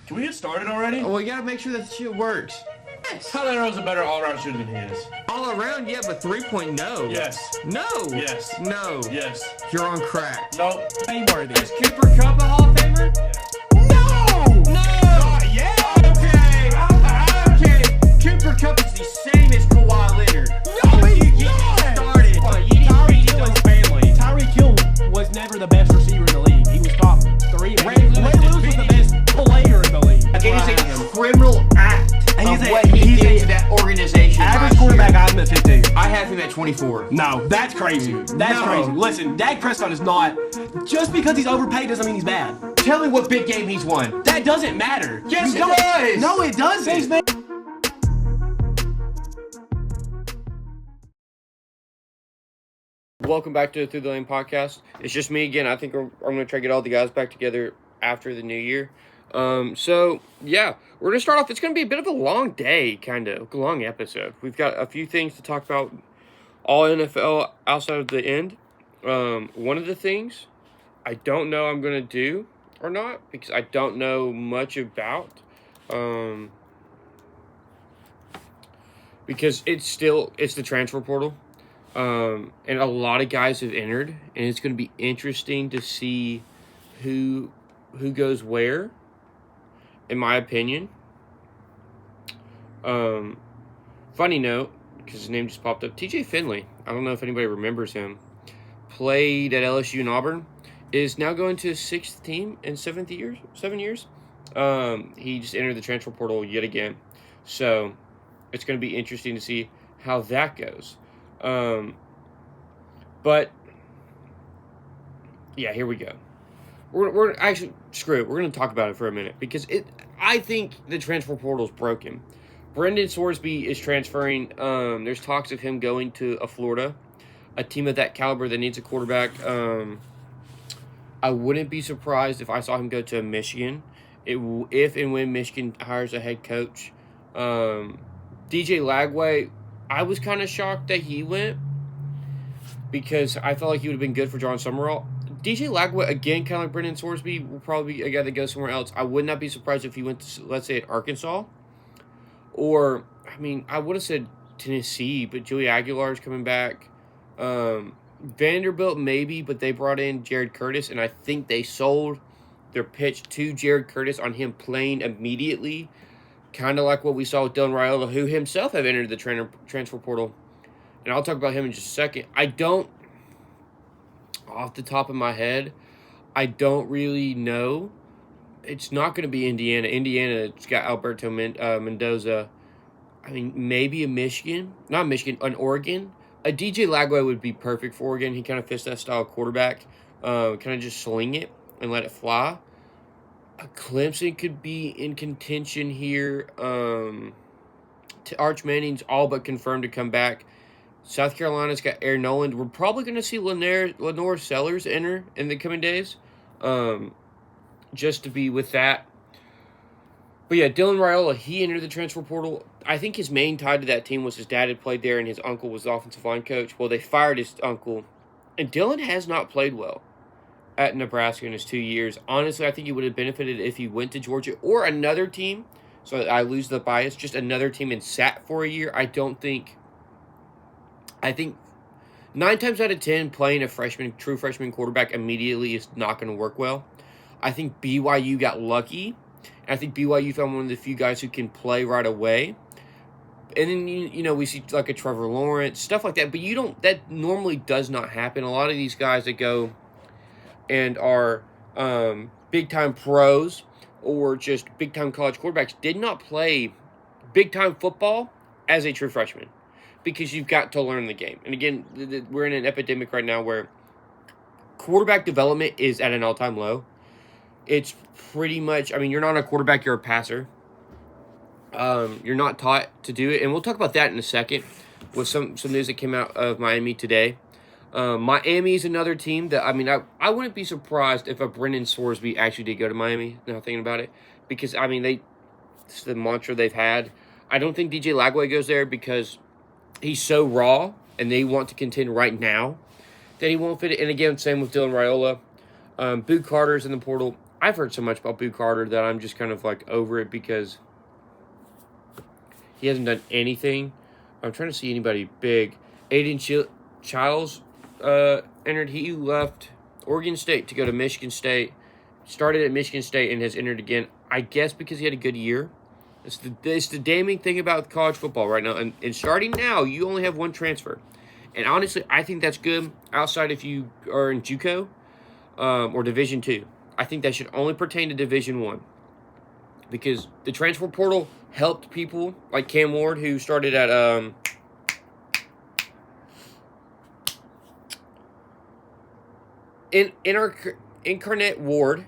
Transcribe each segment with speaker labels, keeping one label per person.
Speaker 1: Can we get started already?
Speaker 2: Well, we gotta make sure that shit works.
Speaker 1: Tyler Earl's a better all-around shooter than he is.
Speaker 2: All around, yeah, but 3-point, no.
Speaker 1: Yes.
Speaker 2: No.
Speaker 1: Yes.
Speaker 2: No.
Speaker 1: Yes.
Speaker 2: You're on crack.
Speaker 1: Nope.
Speaker 3: Fameworthy.
Speaker 2: Is Cooper Kupp a Hall of Famer?
Speaker 3: No!
Speaker 2: No!
Speaker 3: Yeah!
Speaker 2: Okay. Cooper Kupp is the same as Kawhi Leonard.
Speaker 3: No, he's not!
Speaker 2: Started.
Speaker 3: Tyreek Hill's family. Tyreek Hill was never the best receiver in the league. He was top 3. Ray Lewis was the best player in the league.
Speaker 2: It is a criminal act
Speaker 3: And
Speaker 2: of what he did to that organization.
Speaker 3: Average quarterback, I have him at 15.
Speaker 2: I have him at 24.
Speaker 3: No, that's crazy. That's
Speaker 2: No.
Speaker 3: crazy. Listen, Dak Prescott is not. Just because he's overpaid doesn't mean he's bad.
Speaker 2: Tell me what big game he's won.
Speaker 3: That doesn't matter.
Speaker 2: Yes,
Speaker 3: You
Speaker 2: it
Speaker 3: don't-
Speaker 2: does.
Speaker 3: No, it doesn't.
Speaker 4: Welcome back to the Through the Lane podcast. It's just me again. I think I'm going to try to get all the guys back together after the new year. So, yeah, we're going to start off. It's going to be a bit of a long day, kind of, a long episode. We've got a few things to talk about, all NFL outside of the end. One of the things I don't know I'm going to do or not, because I don't know much about, because it's the transfer portal. And a lot of guys have entered, and it's going to be interesting to see who goes where, in my opinion. Funny note, because his name just popped up, TJ Finley, I don't know if anybody remembers him, played at LSU and Auburn, is now going to his 6th team in 7 years. He just entered the transfer portal yet again. So it's going to be interesting to see how that goes. But yeah, here we go. We're actually, screw it. We're going to talk about it for a minute because I think the transfer portal is broken. Brendan Sorsby is transferring. There's talks of him going to Florida, a team of that caliber that needs a quarterback. I wouldn't be surprised if I saw him go to Michigan. If and when Michigan hires a head coach. DJ Lagway, I was kind of shocked that he went because I felt like he would have been good for John Summerall. DJ Lagway, again, kind of like Brendan Sorsby, will probably be a guy that goes somewhere else. I would not be surprised if he went to, let's say, at Arkansas. Or, I mean, I would have said Tennessee, but Joey Aguilar is coming back. Vanderbilt, maybe, but they brought in Jared Curtis, and I think they sold their pitch to Jared Curtis on him playing immediately. Kind of like what we saw with Dylan Raiola, who himself have entered the transfer portal. And I'll talk about him in just a second. I don't, off the top of my head, I don't really know. It's not going to be Indiana. Indiana's got Alberto Mendoza. I mean, maybe a Michigan. Not Michigan, an Oregon. A DJ Lagway would be perfect for Oregon. He kind of fits that style of quarterback. Kind of just sling it and let it fly. Clemson could be in contention here. Arch Manning's all but confirmed to come back. South Carolina's got Aaron Noland. We're probably going to see Lenore Sellers enter in the coming days. Just to be with that. But yeah, Dylan Raiola, he entered the transfer portal. I think his main tie to that team was his dad had played there and his uncle was the offensive line coach. Well, they fired his uncle. And Dylan has not played well at Nebraska in his 2 years. Honestly, I think he would have benefited if he went to Georgia or another team. So I lose the bias. Just another team and sat for a year. I think 9 times out of 10, playing a true freshman quarterback immediately is not going to work well. I think BYU got lucky. And I think BYU found one of the few guys who can play right away. And then, you know, we see like a Trevor Lawrence, stuff like that. But that normally does not happen. A lot of these guys that go and are big-time pros or just big-time college quarterbacks did not play big-time football as a true freshman because you've got to learn the game. And again, we're in an epidemic right now where quarterback development is at an all-time low. It's pretty much, I mean, you're not a quarterback, you're a passer. You're not taught to do it. And we'll talk about that in a second with some news that came out of Miami today. Miami is another team that, I mean, I wouldn't be surprised if a Brendan Sorsby actually did go to Miami, now thinking about it. Because, I mean, it's the mantra they've had. I don't think DJ Lagway goes there because he's so raw and they want to contend right now that he won't fit it. And again, same with Dylan Raiola. Boot Carter's in the portal. I've heard so much about Boo Carter that I'm just kind of like over it because he hasn't done anything. I'm trying to see anybody big. Aiden Childs entered. He left Oregon State to go to Michigan State. Started at Michigan State and has entered again. I guess because he had a good year. It's the damning thing about college football right now. And starting now, you only have one transfer. And honestly, I think that's good outside if you are in JUCO or Division II. I think that should only pertain to Division I. Because the transfer portal helped people like Cam Ward, who started at Incarnate Ward.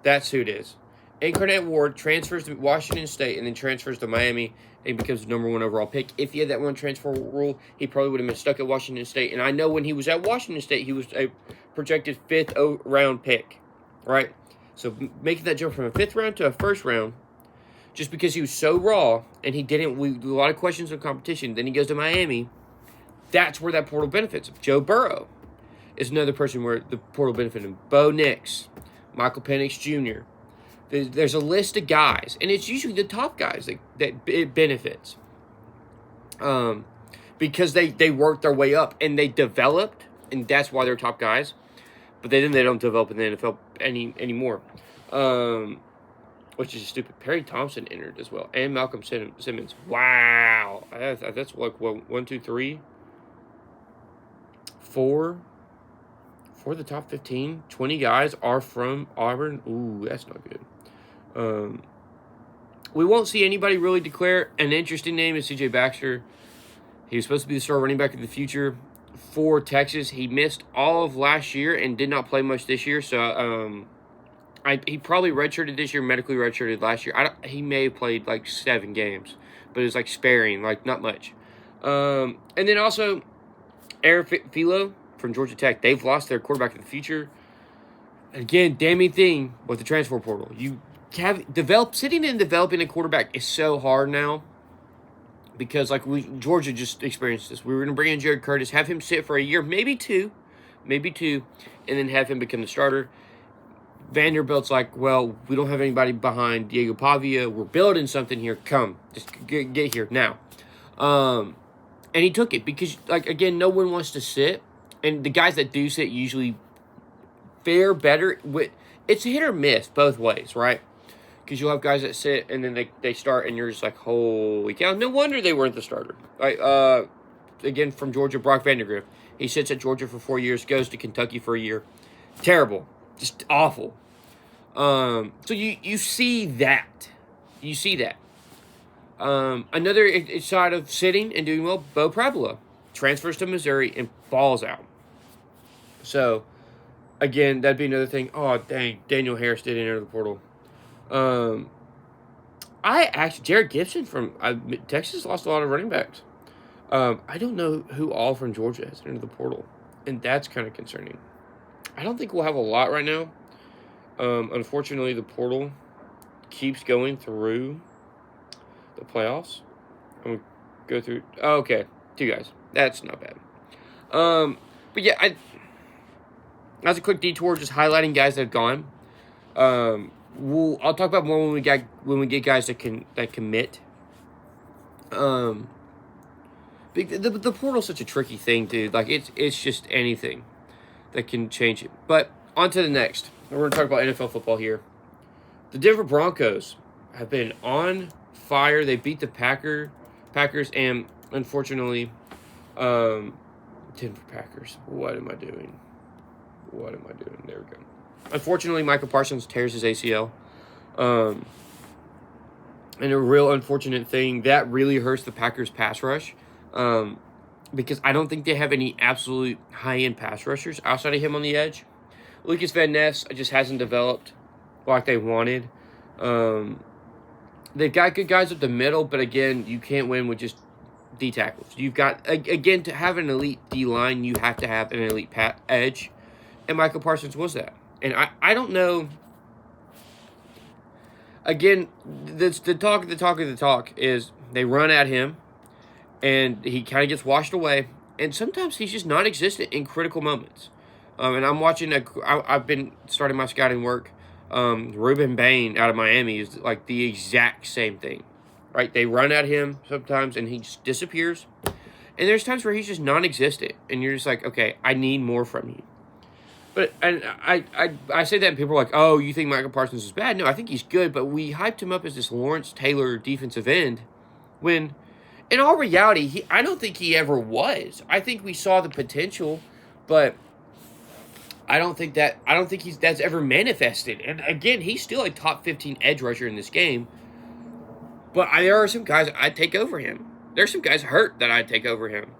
Speaker 4: That's who it is. Incarnate Ward transfers to Washington State and then transfers to Miami and becomes the number 1 overall pick. If he had that one transfer rule, he probably would have been stuck at Washington State. And I know when he was at Washington State, he was a projected 5th round pick, right? So making that jump from a 5th round to a 1st round, just because he was so raw and he didn't, a lot of questions of competition. Then he goes to Miami. That's where that portal benefits him. Joe Burrow is another person where the portal benefited him. Bo Nix, Michael Penix Jr. There's a list of guys, and it's usually the top guys that it benefits. Because they worked their way up, and they developed, and that's why they're top guys. But then they don't develop in the NFL anymore. Which is stupid. Perry Thompson entered as well, and Malcolm Simmons. Wow. That's like, what, 1, 2, 3, 4... For the top 15, 20 guys are from Auburn. Ooh, that's not good. We won't see anybody really declare. An interesting name is C.J. Baxter. He was supposed to be the star running back of the future for Texas. He missed all of last year and did not play much this year. So he probably redshirted this year, medically redshirted last year. He may have played like 7 games, but it was like sparing, like not much. And then also Aaron Philo from Georgia Tech. They've lost their quarterback of the future. Again, damning thing with the transfer portal. You have sitting and developing a quarterback is so hard now because like Georgia just experienced this. We were going to bring in Jared Curtis, have him sit for a year, maybe two, and then have him become the starter. Vanderbilt's like, well, we don't have anybody behind Diego Pavia. We're building something here. Come, just get here now. And he took it because, like, again, no one wants to sit. And the guys that do sit usually fare better. It's a hit or miss both ways, right? Because you'll have guys that sit and then they start and you're just like, holy cow. No wonder they weren't the starter. Right? Again, from Georgia, Brock Vandagriff. He sits at Georgia for 4 years, goes to Kentucky for a year. Terrible. Just awful. So you see that. You see that. Another side of sitting and doing well, Bo Parabola transfers to Missouri and falls out. So, again, that'd be another thing. Oh, dang. Daniel Harris did enter the portal. Jared Gibson from Texas lost a lot of running backs. I don't know who all from Georgia has entered the portal. And that's kind of concerning. I don't think we'll have a lot right now. Unfortunately, the portal keeps going through the playoffs. I'm going to go through. Oh, okay. 2 guys. That's not bad. But yeah, that's a quick detour, just highlighting guys that have gone. I'll talk about more when we get guys that commit. The portal's such a tricky thing, dude. Like it's just anything that can change it. But on to the next. We're going to talk about NFL football here. The Denver Broncos have been on fire. They beat the Packers, and unfortunately, Denver Packers. What am I doing? There we go. Unfortunately, Michael Parsons tears his ACL. And a real unfortunate thing. That really hurts the Packers pass rush. Because I don't think they have any absolute high-end pass rushers outside of him on the edge. Lucas Van Ness just hasn't developed like they wanted. They've got good guys up the middle, but again, you can't win with just D tackles. You've got, again, to have an elite D line, you have to have an elite edge. And Michael Parsons was that. And I don't know. Again, the talk is they run at him, and he kind of gets washed away. And sometimes he's just non-existent in critical moments. And I'm watching. I've been starting my scouting work Ruben Bain out of Miami is like the exact same thing, right? They run at him sometimes, and he just disappears. And there's times where he's just non-existent, and you're just like, okay, I need more from you. But and I say that, and people are like, oh, you think Michael Parsons is bad? No, I think he's good, but we hyped him up as this Lawrence Taylor defensive end when, in all reality, I don't think he ever was. I think we saw the potential, but I don't think that's ever manifested. And again, he's still a top 15 edge rusher in this game. But there are some guys I'd take over him. There's some guys hurt that I'd take over him.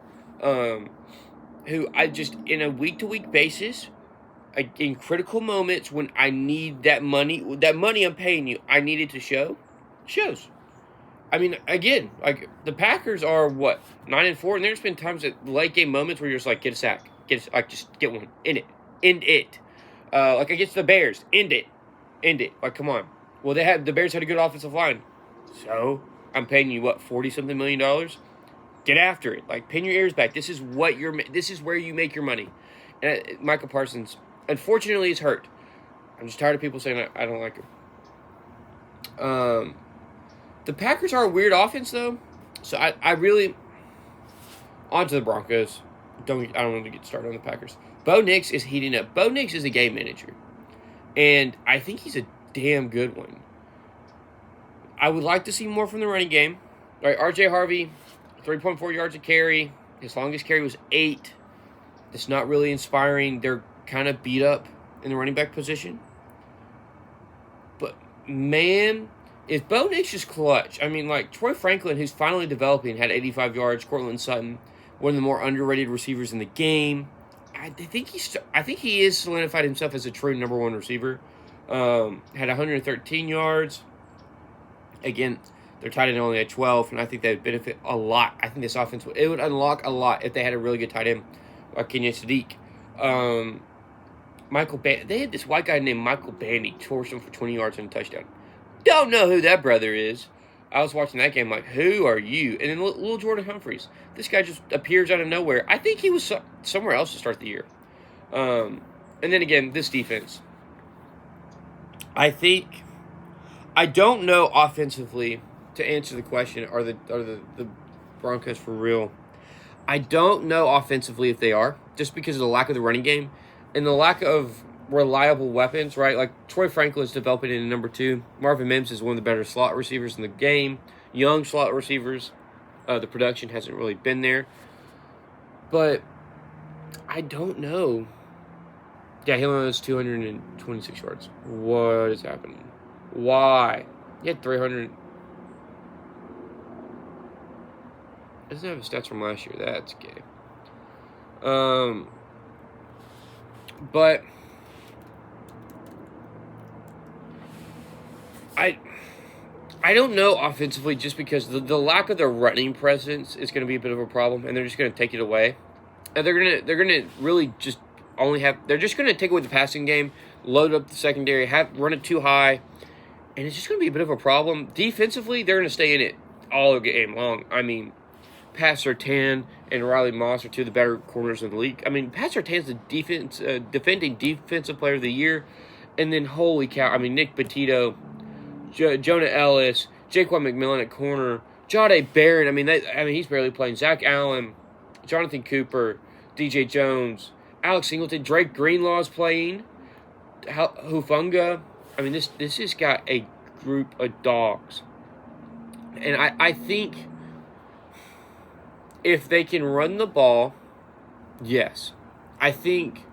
Speaker 4: Who I just, in a week-to-week basis, in critical moments when I need that money I'm paying you, I need it to shows. I mean, again, like, the Packers are, 9-4, and there's been times at late game moments where you're just like, get a sack. Just get one. End it. Like against the Bears. End it. Like, come on. Well, the Bears had a good offensive line. So, I'm paying you, $40-something million? Get after it. Like, pin your ears back. This is where you make your money. And Michael Parsons, unfortunately, is hurt. I'm just tired of people saying I don't like him. The Packers are a weird offense, though. So I really... On to the Broncos. I don't want to get started on the Packers. Bo Nix is heating up. Bo Nix is a game manager. And I think he's a damn good one. I would like to see more from the running game. All right, R.J. Harvey, 3.4 yards a carry. His longest carry was 8. It's not really inspiring. They're kind of beat up in the running back position. But, man, is Bo Nix just clutch? I mean, like, Troy Franklin, who's finally developing, had 85 yards. Cortland Sutton, one of the more underrated receivers in the game. I think he is solidified himself as a true number one receiver. Had 113 yards. Again, their tight end only had 12, and I think they would benefit a lot. I think this offense would unlock a lot if they had a really good tight end like Kenya Sadiq. They had this white guy named Michael Bandy torched him for 20 yards and a touchdown. Don't know who that brother is. I was watching that game like, who are you? And then little Jordan Humphreys. This guy just appears out of nowhere. I think he was somewhere else to start the year. And then again, this defense. I don't know offensively, to answer the question, are the Broncos for real? I don't know offensively if they are, just because of the lack of the running game and the lack of reliable weapons, right? Like, Troy Franklin is developing into number 2. Marvin Mims is one of the better slot receivers in the game. Young slot receivers. The production hasn't really been there. But I don't know. Yeah, he only has 226 yards. What is happening? Why? He had 300. Doesn't have his stats from last year. That's gay. But I don't know offensively, just because the lack of their running presence is going to be a bit of a problem, and they're just going to take it away. And they're gonna really just they're just going to take away the passing game, load up the secondary, run it too high, and it's just going to be a bit of a problem. Defensively, they're going to stay in it all game long. I mean, Pat Surtain and Riley Moss are two of the better corners in the league. I mean, Pat Surtain's the defending defensive player of the year, and then holy cow, I mean, Nick Petito, Jonah Ellis, Jaquan McMillan at corner, Jahdae Barron. I mean, he's barely playing. Zach Allen, Jonathan Cooper, DJ Jones, Alex Singleton, Drake Greenlaw's playing, Hufunga. I mean, this has got a group of dogs. And I think if they can run the ball, yes. I think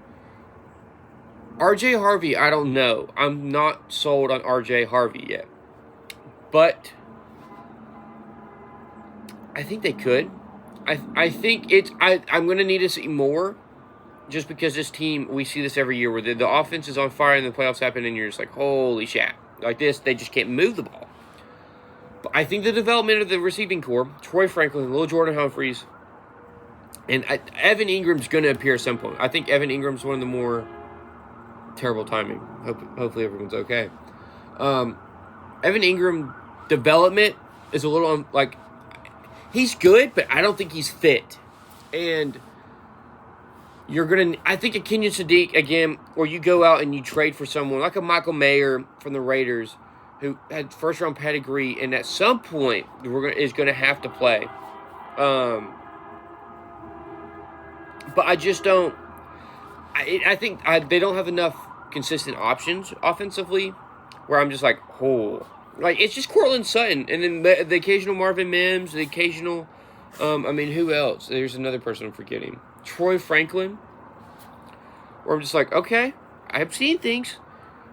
Speaker 4: R.J. Harvey, I don't know. I'm not sold on R.J. Harvey yet. But I think they could. I think I'm going to need to see more, just because this team, we see this every year where the offense is on fire and the playoffs happen and you're just like, holy shit. Like this, they just can't move the ball. But I think the development of the receiving core, Troy Franklin, Lil Jordan Humphreys, and Evan Ingram's going to appear at some point. I think Evan Ingram's one of the more terrible timing. Hopefully everyone's okay. Evan Ingram development is a little he's good, but I don't think he's fit. And I think a Kenyon Sadiq, again, or you go out and you trade for someone like a Michael Mayer from the Raiders who had first-round pedigree and at some point is going to have to play. But I just don't... I think they don't have enough consistent options offensively where I'm just like, oh... Like, it's just Courtland Sutton, and then the occasional Marvin Mims, the occasional... who else? There's another person I'm forgetting. Troy Franklin, where I'm just like, okay, I've seen things.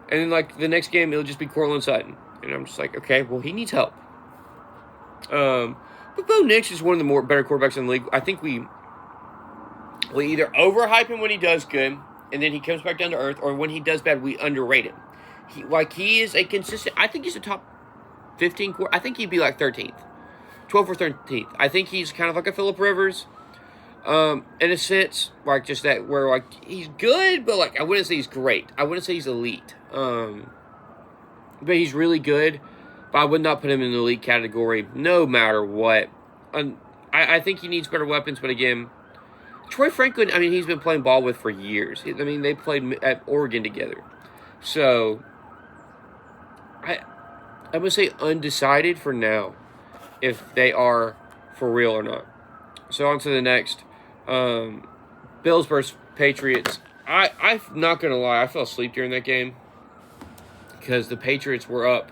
Speaker 4: And then, like, the next game, it'll just be Courtland Sutton. And I'm just like, okay, well, he needs help. But Bo Nix is one of the better quarterbacks in the league. I think we either overhype him when he does good, and then he comes back down to earth, or when he does bad, we underrate him. He is a consistent... I think he's a top 15 I think he'd be like 13th. 12th or 13th. I think he's kind of like a Phillip Rivers. In a sense, like just that where like he's good, but like I wouldn't say he's great. I wouldn't say he's elite. But he's really good. But I would not put him in the elite category, no matter what. I think he needs better weapons. But again, Troy Franklin, he's been playing ball with for years. They played at Oregon together. So I would say undecided for now, if they are for real or not. So on to the next. Bills versus Patriots. I'm not going to lie. I fell asleep during that game because the Patriots were up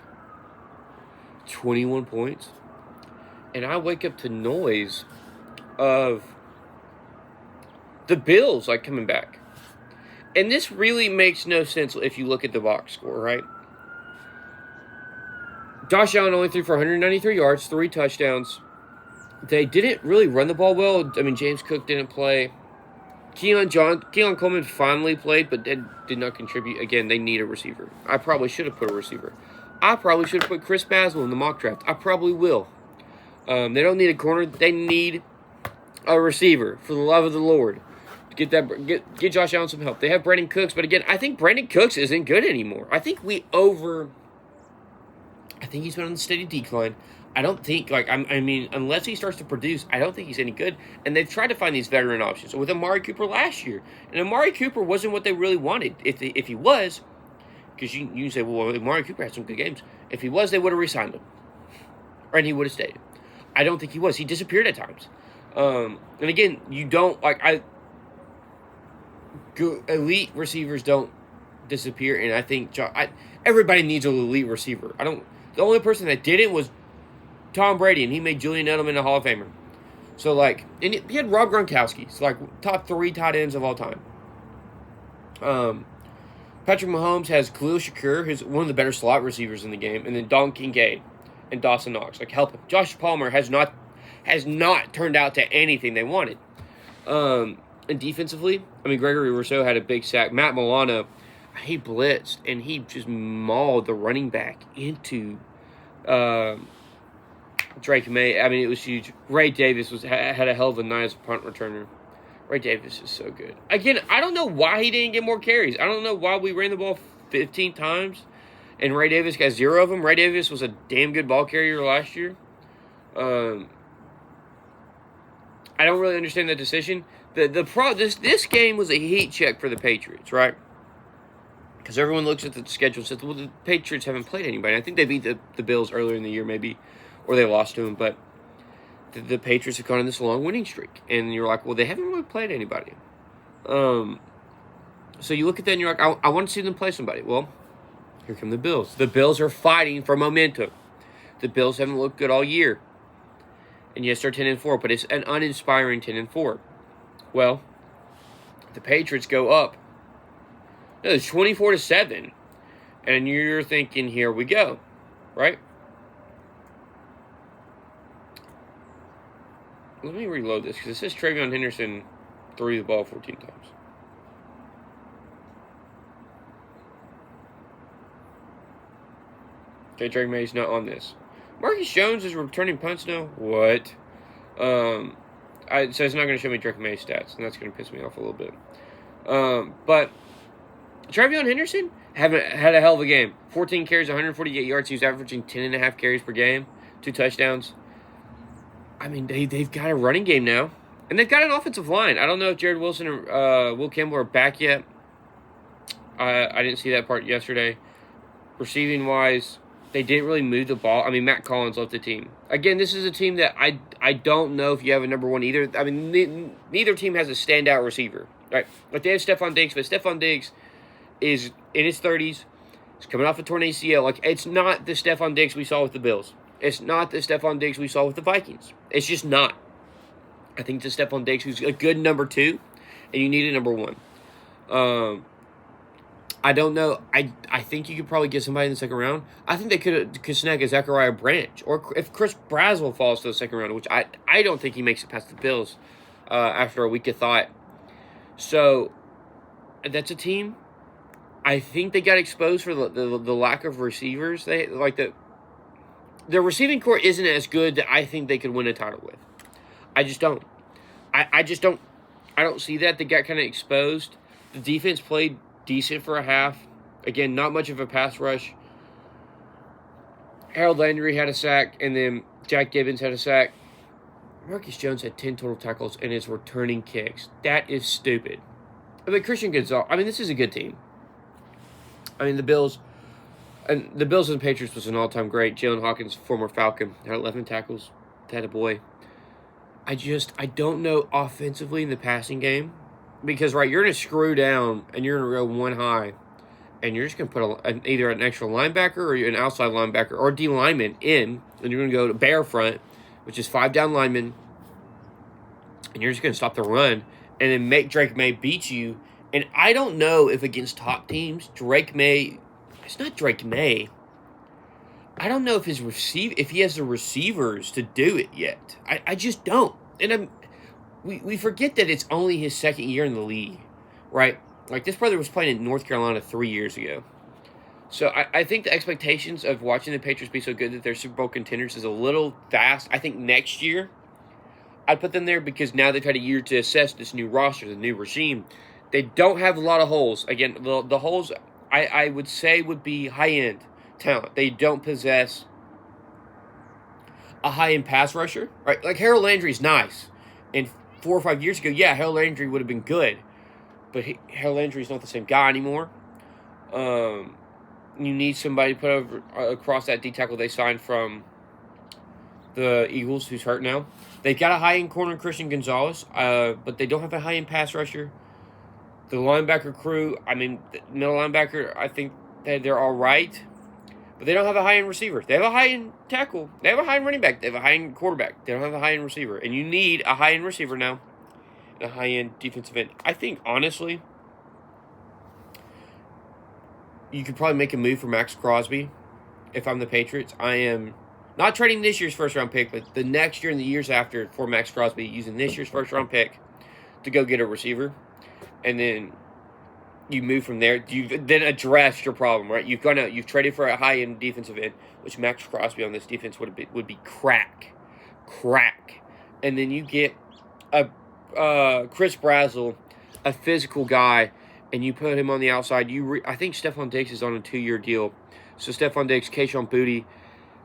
Speaker 4: 21 points. And I wake up to noise of the Bills, like, coming back. And this really makes no sense if you look at the box score, right? Josh Allen only threw for 193 yards, 3 touchdowns. They didn't really run the ball well. James Cook didn't play. Keelan Coleman finally played, but did not contribute. Again, they need a receiver. I probably should have put a receiver. I probably should have put Chris Basil in the mock draft. I probably will. They don't need a corner. They need a receiver, for the love of the Lord. Get Josh Allen some help. They have Brandon Cooks, but again, I think Brandon Cooks isn't good anymore. I think he's been on a steady decline. I don't think, unless he starts to produce, I don't think he's any good. And they've tried to find these veteran options with Amari Cooper last year. And Amari Cooper wasn't what they really wanted. If he was, because you say, well, Amari Cooper had some good games. If he was, they would have re-signed him. And he would have stayed. I don't think he was. He disappeared at times. And again, you don't, elite receivers don't disappear. And I think everybody needs an elite receiver. The only person that didn't was Tom Brady, and he made Julian Edelman a Hall of Famer. So, and he had Rob Gronkowski. So, top 3 tight ends of all time. Patrick Mahomes has Khalil Shakur, who's one of the better slot receivers in the game, and then Don Kincaid and Dawson Knox. Help him. Josh Palmer has not turned out to anything they wanted. And defensively, Gregory Rousseau had a big sack. Matt Milano, he blitzed, and he just mauled the running back into Drake May. It was huge. Ray Davis had a hell of a nice punt returner. Ray Davis is so good. Again, I don't know why he didn't get more carries. I don't know why we ran the ball 15 times and Ray Davis got 0 of them. Ray Davis was a damn good ball carrier last year. I don't really understand that decision. This game was a heat check for the Patriots, right? Because everyone looks at the schedule and says, well, the Patriots haven't played anybody. I think they beat the Bills earlier in the year, maybe, or they lost to them. But the Patriots have gone on this long winning streak. And you're like, well, they haven't really played anybody. So you look at that and you're like, I want to see them play somebody. Well, here come the Bills. The Bills are fighting for momentum. The Bills haven't looked good all year. And yes, they're 10-4, but it's an uninspiring 10-4. Well, the Patriots go up. No, it's 24-7. And you're thinking, here we go. Right? Let me reload this, because it says Travion Henderson threw the ball 14 times. Okay, Drake May's not on this. Marcus Jones is returning punts now? What? So it's not going to show me Drake May's stats, and that's going to piss me off a little bit. But Travion Henderson had a hell of a game. 14 carries, 148 yards. He was averaging 10.5 carries per game, 2 touchdowns. They've got a running game now. And they've got an offensive line. I don't know if Jared Wilson or Will Campbell are back yet. I didn't see that part yesterday. Receiving wise, they didn't really move the ball. I mean, Matt Collins left the team. Again, this is a team that I don't know if you have a number one either. I mean, neither team has a standout receiver, right? Like, they have Stephon Diggs, but Stephon Diggs is in his 30s. He's coming off a torn ACL. Like, it's not the Stephon Diggs we saw with the Bills. It's not the Stephon Diggs we saw with the Vikings. It's just not. I think it's Stephon Diggs who's a good number 2, and you need a number 1. I don't know. I think you could probably get somebody in the second round. I think they could snag a Zachariah Branch. Or if Chris Brazel falls to the second round, which I don't think he makes it past the Bills after a week of thought. So, that's a team. I think they got exposed for the lack of receivers. The receiving core isn't as good that I think they could win a title with. I just don't. I don't see that. They got kind of exposed. The defense played decent for a half. Again, not much of a pass rush. Harold Landry had a sack, and then Jack Gibbons had a sack. Marcus Jones had 10 total tackles and is returning kicks. That is stupid. I mean, Christian Gonzalez, this is a good team. I mean, the Bills and Patriots was an all-time great. Jalen Hawkins, former Falcon, had 11 tackles. Had a boy. I don't know offensively in the passing game. Because, right, you're going to screw down and you're going to go one high. And you're just going to put either an extra linebacker or an outside linebacker or D lineman in. And you're going to go to bare front, which is 5 down linemen. And you're just going to stop the run. And then make Drake May beat you. And I don't know if against top teams, Drake May... It's not Drake May. I don't know if if he has the receivers to do it yet. I just don't. And we forget that it's only his second year in the league, right? Like, this brother was playing in North Carolina 3 years ago. So I think the expectations of watching the Patriots be so good that they're Super Bowl contenders is a little fast. I think next year, I'd put them there because now they've had a year to assess this new roster, the new regime. They don't have a lot of holes. Again, the holes I would say would be high-end talent. They don't possess a high-end pass rusher, right? Like, Harold Landry's nice. And 4 or 5 years ago, yeah, Harold Landry would have been good. But Harold Landry's not the same guy anymore. You need somebody to put over across that D tackle they signed from the Eagles, who's hurt now. They've got a high-end corner, Christian Gonzalez, but they don't have a high-end pass rusher. The linebacker crew, the middle linebacker, I think they're all right. But they don't have a high-end receiver. They have a high-end tackle. They have a high-end running back. They have a high-end quarterback. They don't have a high-end receiver. And you need a high-end receiver now. And a high-end defensive end. I think, honestly, you could probably make a move for Max Crosby if I'm the Patriots. I am not trading this year's first-round pick, but the next year and the years after for Max Crosby, using this year's first-round pick to go get a receiver. And then you move from there. You then address your problem, right? You've traded for a high-end defensive end, which Max Crosby on this defense would be crack. And then you get a Chris Brazel, a physical guy, and you put him on the outside. I think Stephon Diggs is on a 2-year deal. So Stephon Diggs, Kayshon Boutte,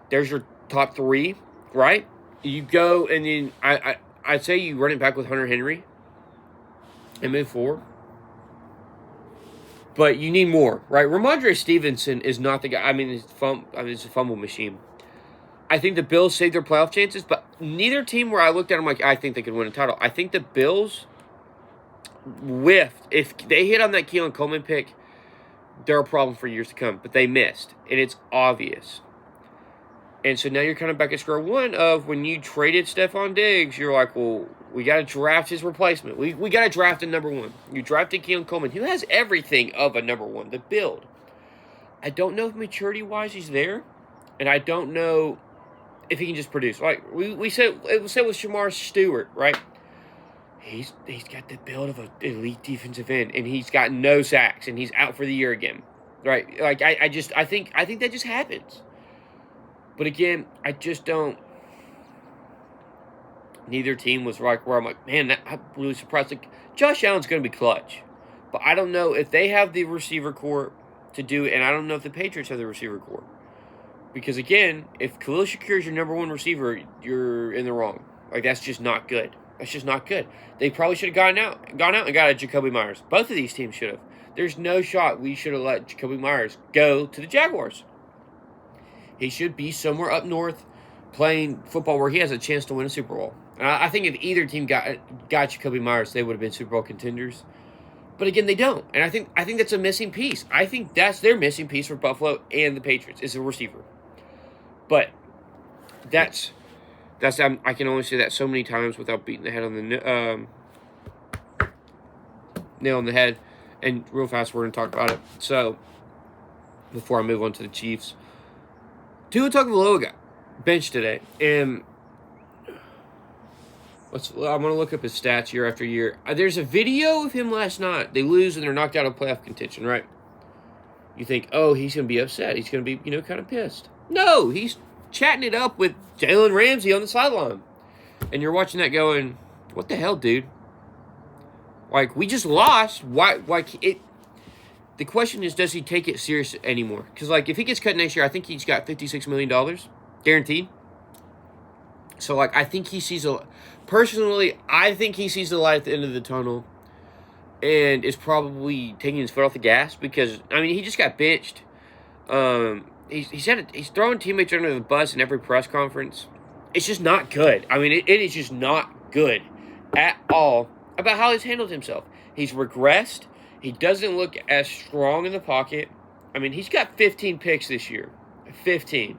Speaker 4: there's your top 3, right? You go and then I'd say you run it back with Hunter Henry and move forward. But you need more, right? Ramondre Stevenson is not the guy. It's a fumble machine. I think the Bills saved their playoff chances, but neither team where I looked at them I think they could win a title. I think the Bills whiffed. If they hit on that Keelan Coleman pick, they're a problem for years to come. But they missed, and it's obvious. And so now you're kind of back at square one of when you traded Stephon Diggs, you're like, well, we got to draft his replacement. We got to draft a number 1. You drafted Keelan Coleman, who has everything of a number 1, the build. I don't know if maturity-wise he's there, and I don't know if he can just produce. Like we said with Shamar Stewart, right? He's got the build of an elite defensive end, and he's got no sacks, and he's out for the year again, right? Like I think that just happens. But again, I just don't. Neither team was like where I'm like, man, I'm really surprised. Like, Josh Allen's going to be clutch, but I don't know if they have the receiver core to do it, and I don't know if the Patriots have the receiver core. Because again, if Khalil Shakir is your number 1 receiver, you're in the wrong. Like, that's just not good. That's just not good. They probably should have gone out and got a Jacoby Myers. Both of these teams should have. There's no shot we should have let Jacoby Myers go to the Jaguars. He should be somewhere up north playing football where he has a chance to win a Super Bowl. And I think if either team got Jacoby Myers, they would have been Super Bowl contenders. But again, they don't. And I think that's a missing piece. I think that's their missing piece for Buffalo and the Patriots is a receiver. But that's I can only say that so many times without beating the head on the nail on the head. And real fast, we're going to talk about it. So, before I move on to the Chiefs, Tua Tagovailoa got benched today, and I'm going to look up his stats year after year. There's a video of him last night. They lose and they're knocked out of playoff contention, right? You think, oh, he's going to be upset. He's going to be, kind of pissed. No, he's chatting it up with Jalen Ramsey on the sideline. And you're watching that going, what the hell, dude? Like, we just lost. Why? The question is, does he take it serious anymore? Because, like, if he gets cut next year, I think he's got $56 million guaranteed. So, like, I think he sees personally, I think he sees the light at the end of the tunnel and is probably taking his foot off the gas because, I mean, he just got benched. He's throwing teammates under the bus in every press conference. It's just not good. I mean, it is just not good at all about how he's handled himself. He's regressed. He doesn't look as strong in the pocket. I mean, he's got 15 picks this year. 15.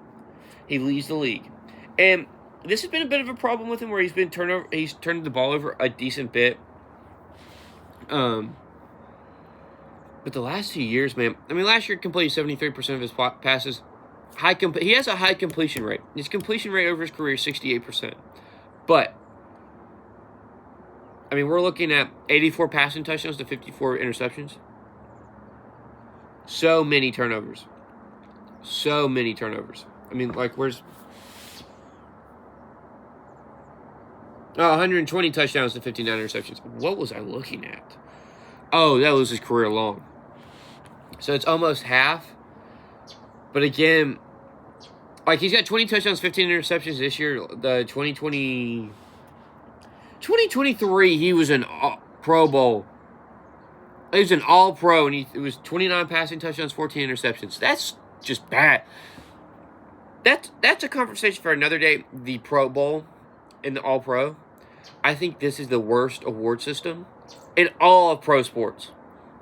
Speaker 4: He leads the league. And this has been a bit of a problem with him where he's turned the ball over a decent bit. But the last 2 years, man, I mean, last year he completed 73% of his passes. He has a high completion rate. His completion rate over his career is 68%. But I mean, we're looking at 84 passing touchdowns to 54 interceptions. So many turnovers. I mean, like, where's... 120 touchdowns to 59 interceptions. What was I looking at? Oh, that was his career long. So it's almost half. But again, like, he's got 20 touchdowns, 15 interceptions this year. The 2023, he was an Pro Bowl. He was an All-Pro, and it was 29 passing touchdowns, 14 interceptions. That's just bad. That's a conversation for another day. The Pro Bowl and the All-Pro. I think this is the worst award system in all of pro sports,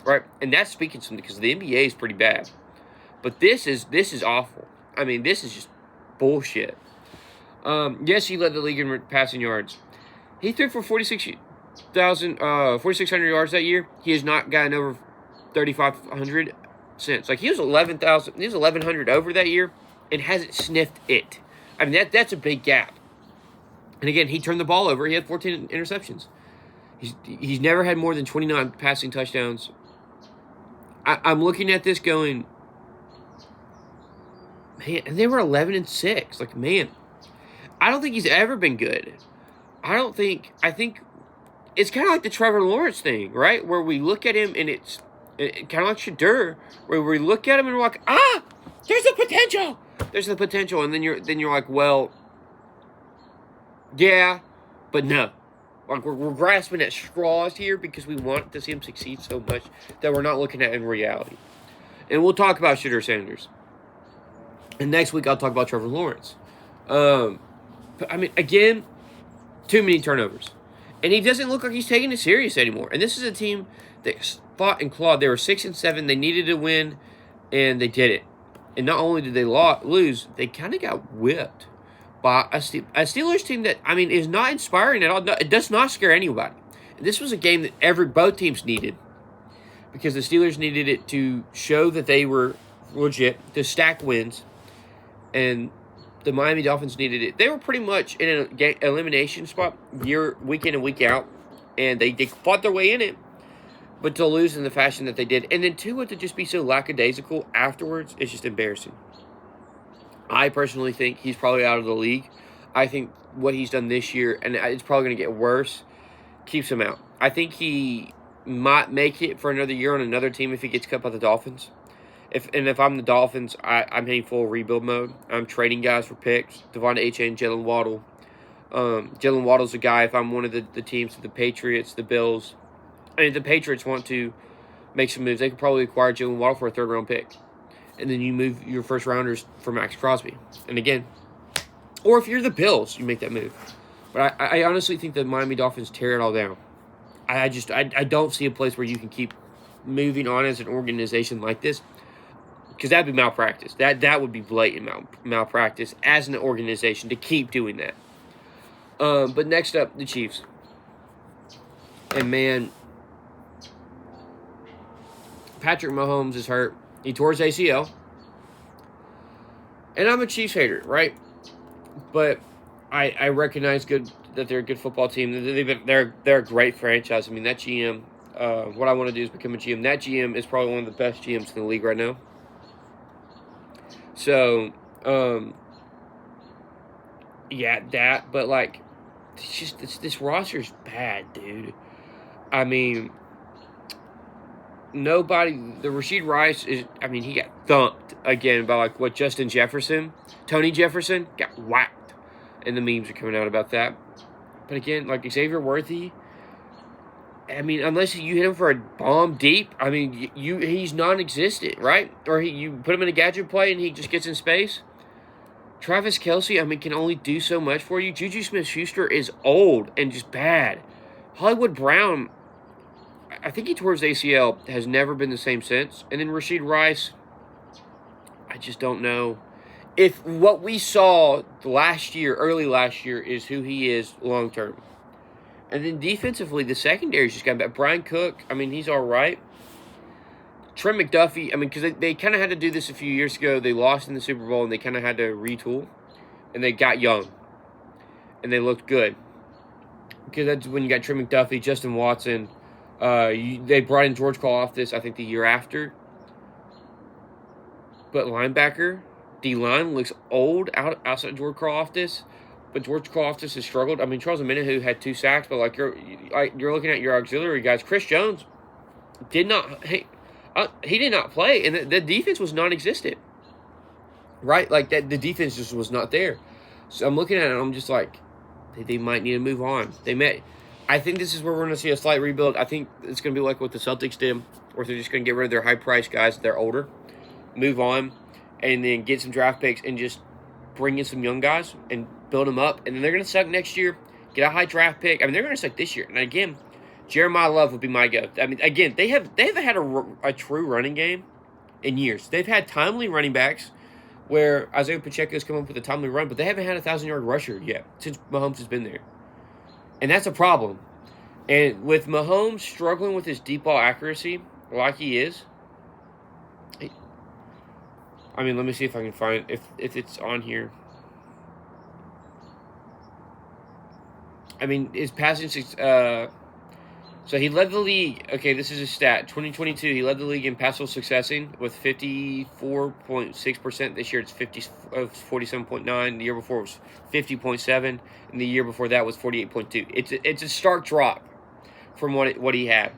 Speaker 4: right? And that's speaking something because the NBA is pretty bad, but this is awful. I mean, this is just bullshit. Yes, he led the league in passing yards. He threw for 4,600 yards that year. He has not gotten over 3,500 since. Like, he was 1,100 over that year and hasn't sniffed it. I mean, that's a big gap. And again, he turned the ball over. He had 14 interceptions. He's never had more than 29 passing touchdowns. I'm looking at this going, man, and they were 11-6. Like, man, I don't think he's ever been good. I think it's kind of like the Trevor Lawrence thing, right? Where we look at him and it's kind of like Sheduar, where we look at him and we're like, there's the potential. There's the potential. And then you're like, well, yeah, but no. Like, we're grasping at straws here because we want to see him succeed so much that we're not looking at in reality. And we'll talk about Sheduar Sanders. And next week I'll talk about Trevor Lawrence. But I mean, again, too many turnovers. And he doesn't look like he's taking it serious anymore. And this is a team that fought and clawed. They were 6-7. They needed to win, and they did it. And not only did they lose, they kind of got whipped by a Steelers team that, I mean, is not inspiring at all. It does not scare anybody. And this was a game that both teams needed because the Steelers needed it to show that they were legit, to stack wins, and the Miami Dolphins needed it. They were pretty much in an elimination spot week in and week out, and they fought their way in it, but to lose in the fashion that they did, and then to just be so lackadaisical afterwards, it's just embarrassing. I personally think he's probably out of the league. I think what he's done this year, and it's probably going to get worse, keeps him out. I think he might make it for another year on another team if he gets cut by the Dolphins. If I'm the Dolphins, I'm hitting full rebuild mode. I'm trading guys for picks. Devonta A. and Jalen Waddle. Jalen Waddle's a guy, if I'm one of the teams, the Patriots, the Bills, if the Patriots want to make some moves, they could probably acquire Jalen Waddle for a third-round pick. And then you move your first-rounders for Max Crosby. And again, or if you're the Bills, you make that move. But I honestly think the Miami Dolphins tear it all down. I don't see a place where you can keep moving on as an organization like this, because that'd be malpractice. That would be blatant malpractice as an organization to keep doing that. But next up, the Chiefs. And man, Patrick Mahomes is hurt. He tore his ACL. And I'm a Chiefs hater, right? But I recognize that they're a good football team. They're a great franchise. I mean, that GM, what I want to do is become a GM. That GM is probably one of the best GMs in the league right now. So, yeah, that. But, like, it's just this roster's bad, dude. I mean, the Rashid Rice is, I mean, he got thumped again by, like, what, Tony Jefferson got whacked. And the memes are coming out about that. But again, like, Xavier Worthy, I mean, unless you hit him for a bomb deep, I mean, he's non-existent, right? Or you put him in a gadget play and he just gets in space. Travis Kelce, I mean, can only do so much for you. Juju Smith-Schuster is old and just bad. Hollywood Brown, I think he tore his ACL, has never been the same since. And then Rashid Rice, I just don't know if what we saw early last year, is who he is long term. And then defensively, the secondary's just got back. Brian Cook, I mean, he's all right. Trent McDuffie, I mean, because they kind of had to do this a few years ago. They lost in the Super Bowl, and they kind of had to retool. And they got young. And they looked good. Because that's when you got Trent McDuffie, Justin Watson. They brought in George Karlaftis, I think, the year after. But linebacker, D-line looks old outside George Karlaftis. But George Karlaftis has struggled. I mean, Charles Omenihu had 2 sacks, but like you're looking at your auxiliary guys. Chris Jones he did not play, and the defense was non-existent, right? Like that, the defense just was not there. So I'm looking at it, and I'm just like, they might need to move on. I think this is where we're going to see a slight rebuild. I think it's going to be like what the Celtics did, or they're just going to get rid of their high-priced guys. They're older, move on, and then get some draft picks and just bring in some young guys and build them up. And then they're going to suck next year, get a high draft pick. I mean, they're going to suck this year. And again, Jeremiah Love would be my go. I mean, again, they haven't had a true running game in years. They've had timely running backs where Isaiah Pacheco's come up with a timely run, but they haven't had a 1,000-yard rusher yet since Mahomes has been there. And that's a problem. And with Mahomes struggling with his deep ball accuracy like he is, I mean, let me see if I can find if it's on here. I mean, his passing, so he led the league. Okay, this is his stat. 2022, he led the league in pass successing with 54.6%. This year it's 47.9. The year before was 50.7, and the year before that was 48.2. It's a stark drop from what he had.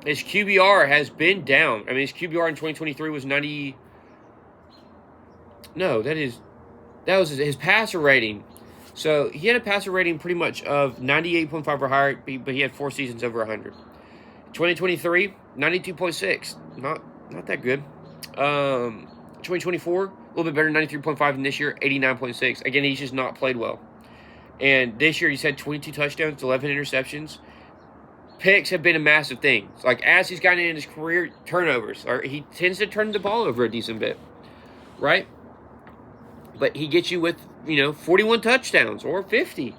Speaker 4: His QBR has been down. I mean, his QBR in 2023 was 90. No, that was his passer rating. So he had a passer rating pretty much of 98.5 or higher, but he had 4 seasons over 100. 2023, 92.6. Not that good. 2024, a little bit better, 93.5, and this year, 89.6. Again, he's just not played well. And this year, he's had 22 touchdowns, 11 interceptions. Picks have been a massive thing. It's like, as he's gotten in his career, turnovers. Or he tends to turn the ball over a decent bit. Right? But he gets you with, 41 touchdowns or 50.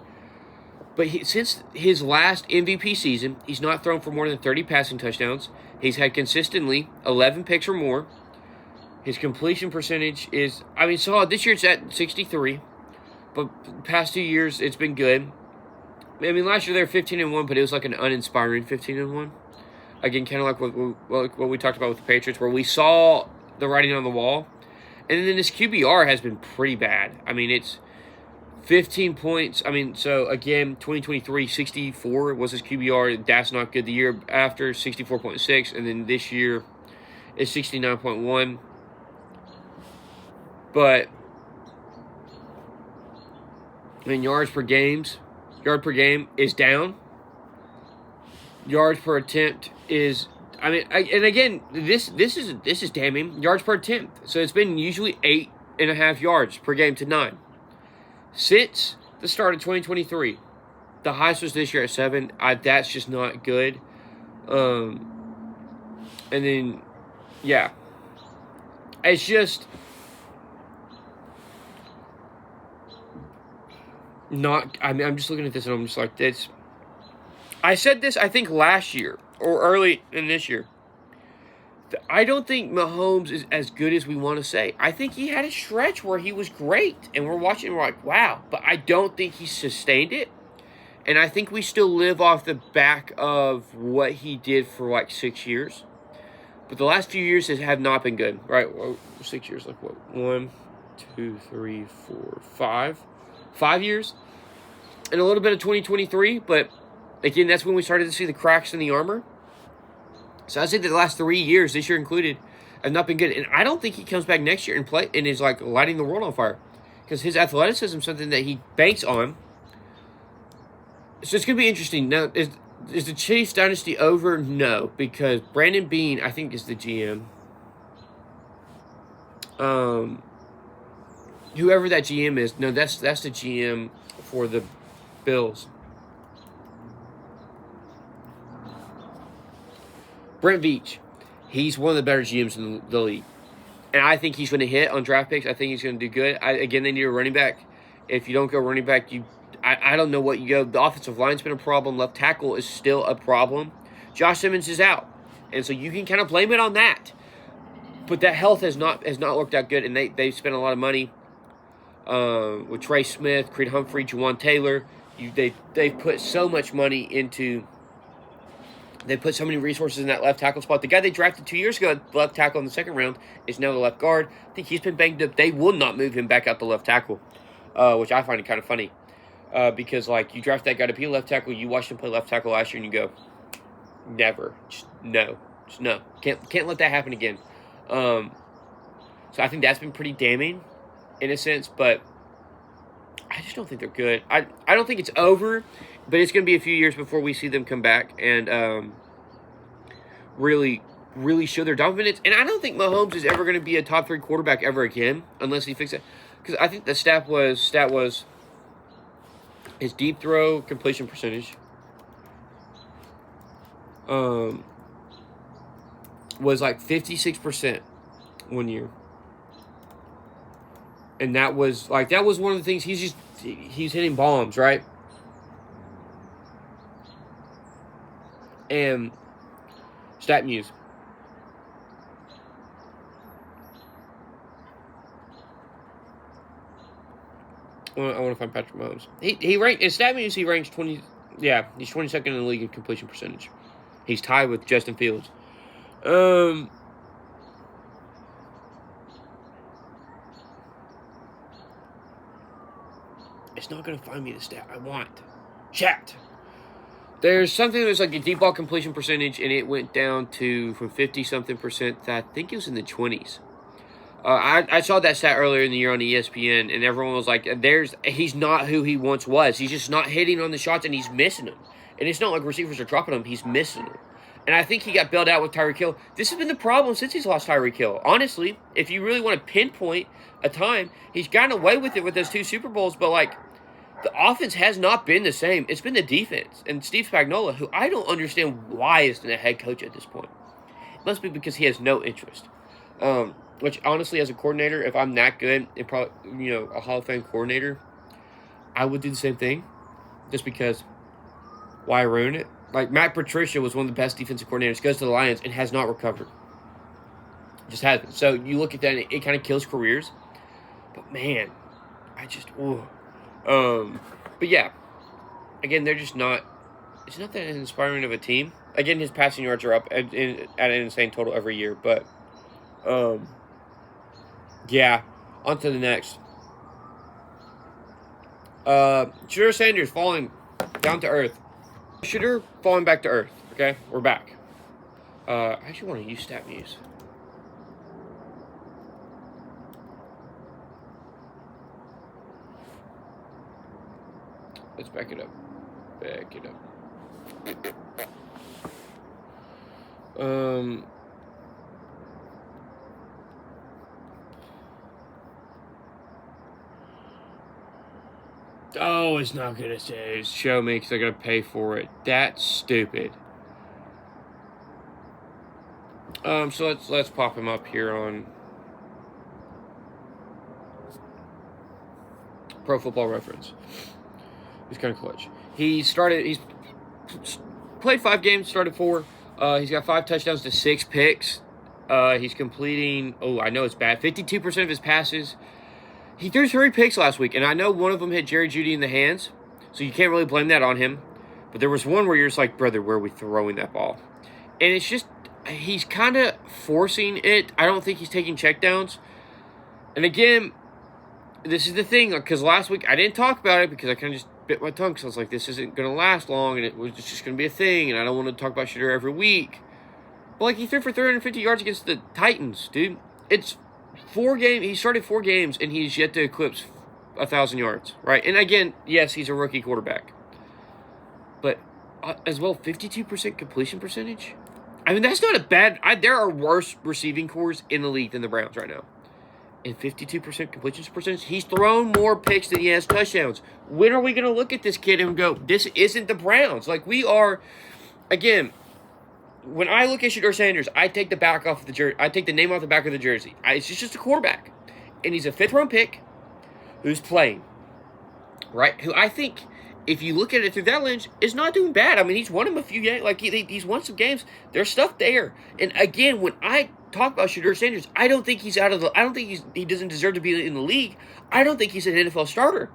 Speaker 4: But since his last MVP season, he's not thrown for more than 30 passing touchdowns. He's had consistently 11 picks or more. His completion percentage is, solid. This year it's at 63. But past 2 years, it's been good. I mean, last year they were 15-1, but it was like an uninspiring 15-1. Again, kind of like what we talked about with the Patriots, where we saw the writing on the wall. And then his QBR has been pretty bad. I mean, it's 15 points. I mean, so again, 2023, 64 was his QBR. That's not good. The year after, 64.6. And then this year is 69.1. But mean, yard per game is down. Yards per attempt is, I mean, and again, this is damning. Yards per attempt. So it's been usually 8.5 yards per game to 9 since the start of 2023. The highest was this year at 7. That's just not good. And then, yeah, it's just not. I mean, I'm just looking at this and I'm just like, this. I said this, I think, last year or early in this year. I don't think Mahomes is as good as we want to say. I think he had a stretch where he was great, and we're watching and we're like, wow. But I don't think he sustained it. And I think we still live off the back of what he did for like 6 years. But the last few years have not been good, right? Well, 6 years, like what? 1, 2, 3, 4, 5. 5 years. And a little bit of 2023, but again, that's when we started to see the cracks in the armor. So I'd say that the last 3 years, this year included, have not been good. And I don't think he comes back next year and is like lighting the world on fire. Because his athleticism is something that he banks on. So it's going to be interesting. Now, is the Chiefs dynasty over? No. Because Brandon Beane, I think, is the GM. Whoever that GM is, no, that's the GM for the Bills. Brent Veach, he's one of the better GMs in the league. And I think he's going to hit on draft picks. I think he's going to do good. Again, they need a running back. If you don't go running back, I don't know what you go. The offensive line's been a problem. Left tackle is still a problem. Josh Simmons is out. And so you can kind of blame it on that. But that health has not worked out good. And they've spent a lot of money with Trey Smith, Creed Humphrey, Juwan Taylor. They've put so much money into... They put so many resources in that left tackle spot. The guy they drafted 2 years ago, left tackle in the second round, is now the left guard. I think he's been banged up. They will not move him back out the left tackle, which I find it kind of funny. Because, like, you draft that guy to be a left tackle, you watched him play left tackle last year, and you go, never. Just no. Can't let that happen again. So I think that's been pretty damning, in a sense, but I just don't think they're good. I don't think it's over, but it's going to be a few years before we see them come back and really show their dominance. And I don't think Mahomes is ever going to be a top 3 quarterback ever again, unless he fixes it. Because I think the stat was his deep throw completion percentage was like 56% 1 year. And that was one of the things. He's hitting bombs, right? And stat muse. I want to find Patrick Mahomes. He ranked in stat muse. He ranks 20. Yeah, he's 22nd in the league in completion percentage. He's tied with Justin Fields. It's not going to find me the stat I want. Chat. There's something that was like a deep ball completion percentage, and it went down to from 50-something% to I think it was in the 20s. I saw that stat earlier in the year on ESPN, and everyone was like, he's not who he once was. He's just not hitting on the shots, and he's missing them. And it's not like receivers are dropping them. He's missing them. And I think he got bailed out with Tyreek Hill. This has been the problem since he's lost Tyreek Hill. Honestly, if you really want to pinpoint a time, he's gotten away with it with those 2 Super Bowls, but like, the offense has not been the same. It's been the defense. And Steve Spagnuolo, who I don't understand why is the head coach at this point. It must be because he has no interest. Which, honestly, as a coordinator, if I'm that good and probably, a Hall of Fame coordinator, I would do the same thing. Just because, why ruin it? Like, Matt Patricia was one of the best defensive coordinators, goes to the Lions, and has not recovered. Just hasn't. So, you look at that, and it kind of kills careers. But, man, but yeah, again, they're just not, it's not that inspiring of a team. Again, his passing yards are up at an insane total every year, but, yeah, on to the next. Sheduar Sanders falling down to earth. Sheduar falling back to earth, okay? We're back. I actually want to use stat muse. Let's back it up. Back it up. Oh, it's not gonna say show me because I gotta pay for it. That's stupid. So let's pop him up here on Pro Football Reference. He's kind of clutch. He's played 5 games, started 4. He's got 5 touchdowns to 6 picks. He's completing, I know it's bad, 52% of his passes. He threw 3 picks last week, and I know one of them hit Jerry Jeudy in the hands, so you can't really blame that on him. But there was one where you're just like, brother, where are we throwing that ball? And it's just, he's kind of forcing it. I don't think he's taking checkdowns. And again, this is the thing, because last week I didn't talk about it because I kind of just bit my tongue because I was like, this isn't going to last long, and it was just going to be a thing, and I don't want to talk about sheduar every week. But, like, he threw for 350 yards against the Titans, dude. It's 4 games. He started 4 games, and he's yet to eclipse 1,000 yards, right? And again, yes, he's a rookie quarterback. But as well, 52% completion percentage? I mean, that's not a bad... there are worse receiving cores in the league than the Browns right now. And 52% completion percentage? He's thrown more picks than he has touchdowns. When are we going to look at this kid and go, this isn't the Browns? Like, we are... Again... When I look at Sheduar Sanders, I take the back off the jersey. I take the name off the back of the jersey. It's just a quarterback, and he's a 5th-round pick who's playing, right? Who I think, if you look at it through that lens, is not doing bad. I mean, he's won him a few games. Like he's won some games. There's stuff there. And again, when I talk about Sheduar Sanders, I don't think he's out of the. I don't think he doesn't deserve to be in the league. I don't think he's an NFL starter.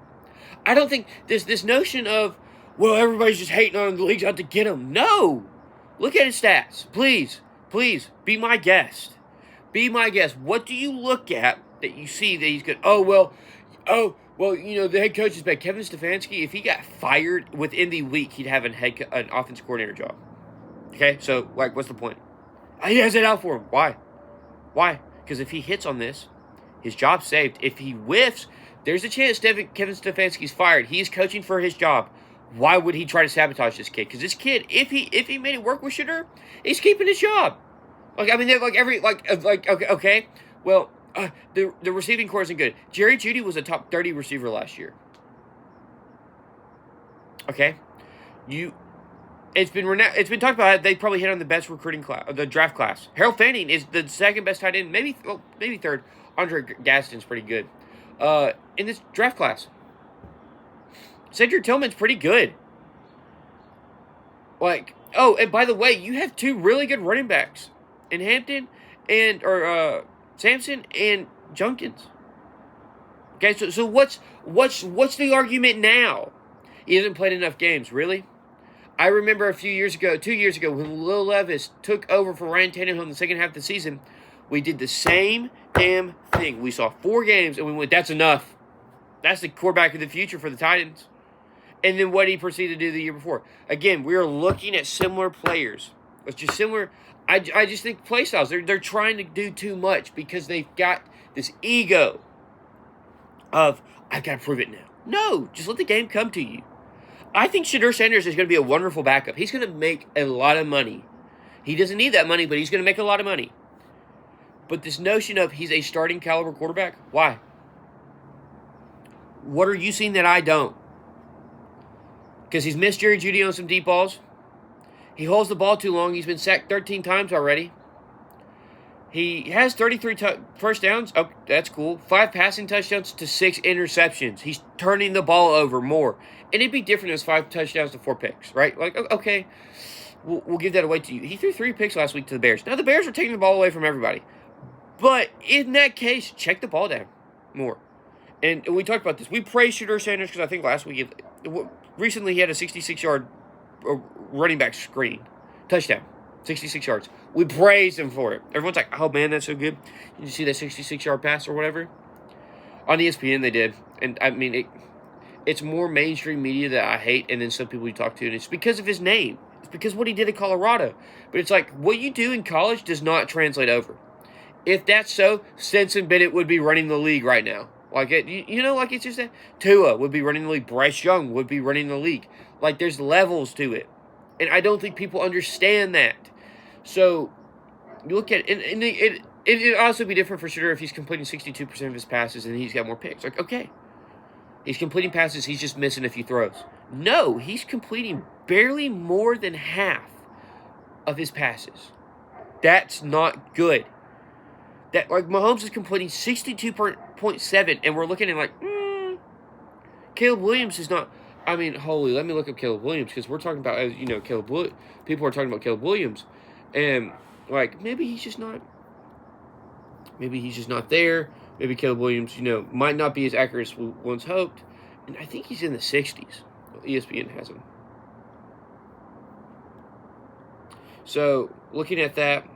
Speaker 4: I don't think this notion of, well, everybody's just hating on the league's out to get him. No. Look at his stats. Please, be my guest. Be my guest. What do you look at that you see that he's good? The head coach is bad. Kevin Stefanski, if he got fired within the week, he'd have an offensive coordinator job. Okay? So, like, what's the point? He has it out for him. Why? Because if he hits on this, his job's saved. If he whiffs, there's a chance Kevin Stefanski's fired. He's coaching for his job. Why would he try to sabotage this kid? Because this kid, if he made it work with Sheduar, he's keeping his job. Like, I mean, they're okay. Well, the receiving core isn't good. Jerry Jeudy was a top 30 receiver last year. Okay, it's been talked about how they probably hit on the best recruiting class, the draft class. Harold Fanning is the 2nd best tight end, maybe 3rd. Andre Gaston's pretty good in this draft class. Cedric Tillman's pretty good. And by the way, you have 2 really good running backs in Hampton Sampson and Junkins. Okay, so what's the argument now? He hasn't played enough games, really? I remember 2 years ago, when Will Levis took over for Ryan Tannehill in the second half of the season, we did the same damn thing. We saw 4 games and we went, that's enough. That's the quarterback of the future for the Titans. And then what he proceeded to do the year before. Again, we are looking at similar players. It's just similar. I just think play styles. They're trying to do too much because they've got this ego of, I've got to prove it now. No, just let the game come to you. I think Sheduar Sanders is going to be a wonderful backup. He's going to make a lot of money. He doesn't need that money, but he's going to make a lot of money. But this notion of he's a starting caliber quarterback, why? What are you seeing that I don't? Because he's missed Jerry Jeudy on some deep balls. He holds the ball too long. He's been sacked 13 times already. He has 33 first downs. Oh, that's cool. 5 passing touchdowns to 6 interceptions. He's turning the ball over more. And it'd be different as 5 touchdowns to 4 picks, right? Like, okay, we'll give that away to you. He threw 3 picks last week to the Bears. Now, the Bears are taking the ball away from everybody. But in that case, check the ball down more. And we talked about this. We praised Sheduar Sanders because I think last week, recently he had a 66-yard running back screen. Touchdown. 66 yards. We praised him for it. Everyone's like, oh man, that's so good. Did you see that 66-yard pass or whatever? On ESPN they did. And I mean, it's more mainstream media that I hate, and then some people you talk to, and it's because of his name. It's because of what he did at Colorado. But it's like, what you do in college does not translate over. If that's so, Stetson Bennett would be running the league right now. Like, like it's just that Tua would be running the league. Bryce Young would be running the league. Like, there's levels to it. And I don't think people understand that. So, you look at it, and it'd also be different for Sheduar if he's completing 62% of his passes and he's got more picks. Like, okay. He's completing passes, he's just missing a few throws. No, he's completing barely more than half of his passes. That's not good. That, like, Mahomes is completing 62.7, and we're looking at, like, Caleb Williams is not. I mean, let me look up Caleb Williams, because we're talking about, people are talking about Caleb Williams, and, like, maybe he's just not there. Maybe Caleb Williams, might not be as accurate as we once hoped, and I think he's in the 60s. ESPN has him. So, looking at that,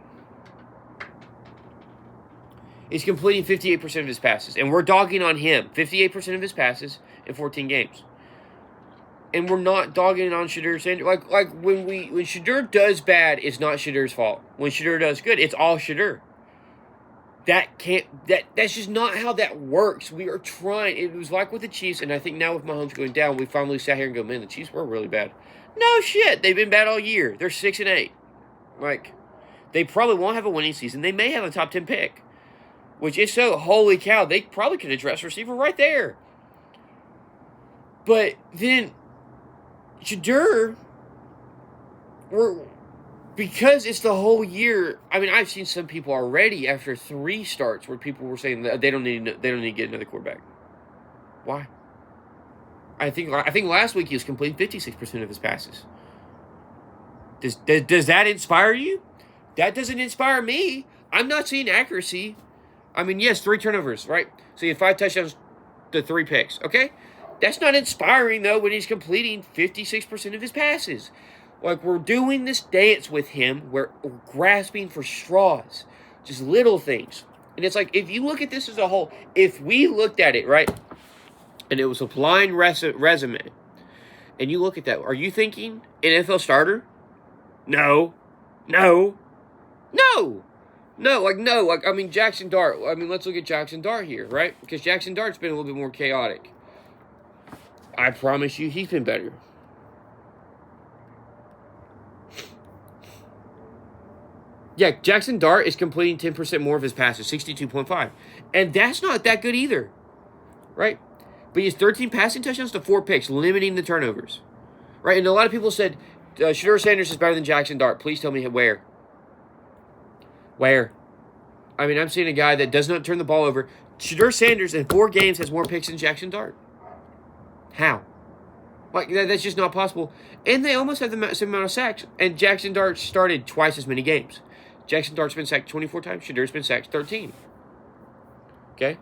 Speaker 4: he's completing 58% of his passes. And we're dogging on him. 58% of his passes in 14 games. And we're not dogging on Sheduar Sanders. Like when Sheduar does bad, it's not Sheduar's fault. When Sheduar does good, it's all Sheduar. That's just not how that works. We are trying. It was like with the Chiefs, and I think now with Mahomes going down, we finally sat here and go, man, the Chiefs were really bad. No shit. They've been bad all year. They're 6-8. Like, they probably won't have a winning season. They may have a top 10 pick. Which, if so, holy cow, they probably could address receiver right there. But then, Sheduar, because it's the whole year. I mean, I've seen some people already after 3 starts where people were saying that they don't need to get another quarterback. Why? I think last week he was completing 56% of his passes. Does that inspire you? That doesn't inspire me. I'm not seeing accuracy. I mean, yes, 3 turnovers, right? So you had 5 touchdowns to 3 picks, okay? That's not inspiring, though, when he's completing 56% of his passes. Like, we're doing this dance with him. We're grasping for straws. Just little things. And it's like, if you look at this as a whole, if we looked at it, right, and it was a blind resume, and you look at that, are you thinking NFL starter? No. I mean, Jackson Dart. I mean, let's look at Jackson Dart here, right? Because Jackson Dart's been a little bit more chaotic. I promise you, he's been better. Yeah, Jackson Dart is completing 10% more of his passes, 62.5. And that's not that good either, right? But he has 13 passing touchdowns to 4 picks, limiting the turnovers, right? And a lot of people said, Sheduar Sanders is better than Jackson Dart. Please tell me where. Where? I mean, I'm seeing a guy that does not turn the ball over. Sheduar Sanders in 4 games has more picks than Jackson Dart. How? Like, that's just not possible. And they almost have the same amount of sacks. And Jackson Dart started twice as many games. Jackson Dart's been sacked 24 times. Sheduar's been sacked 13. Okay?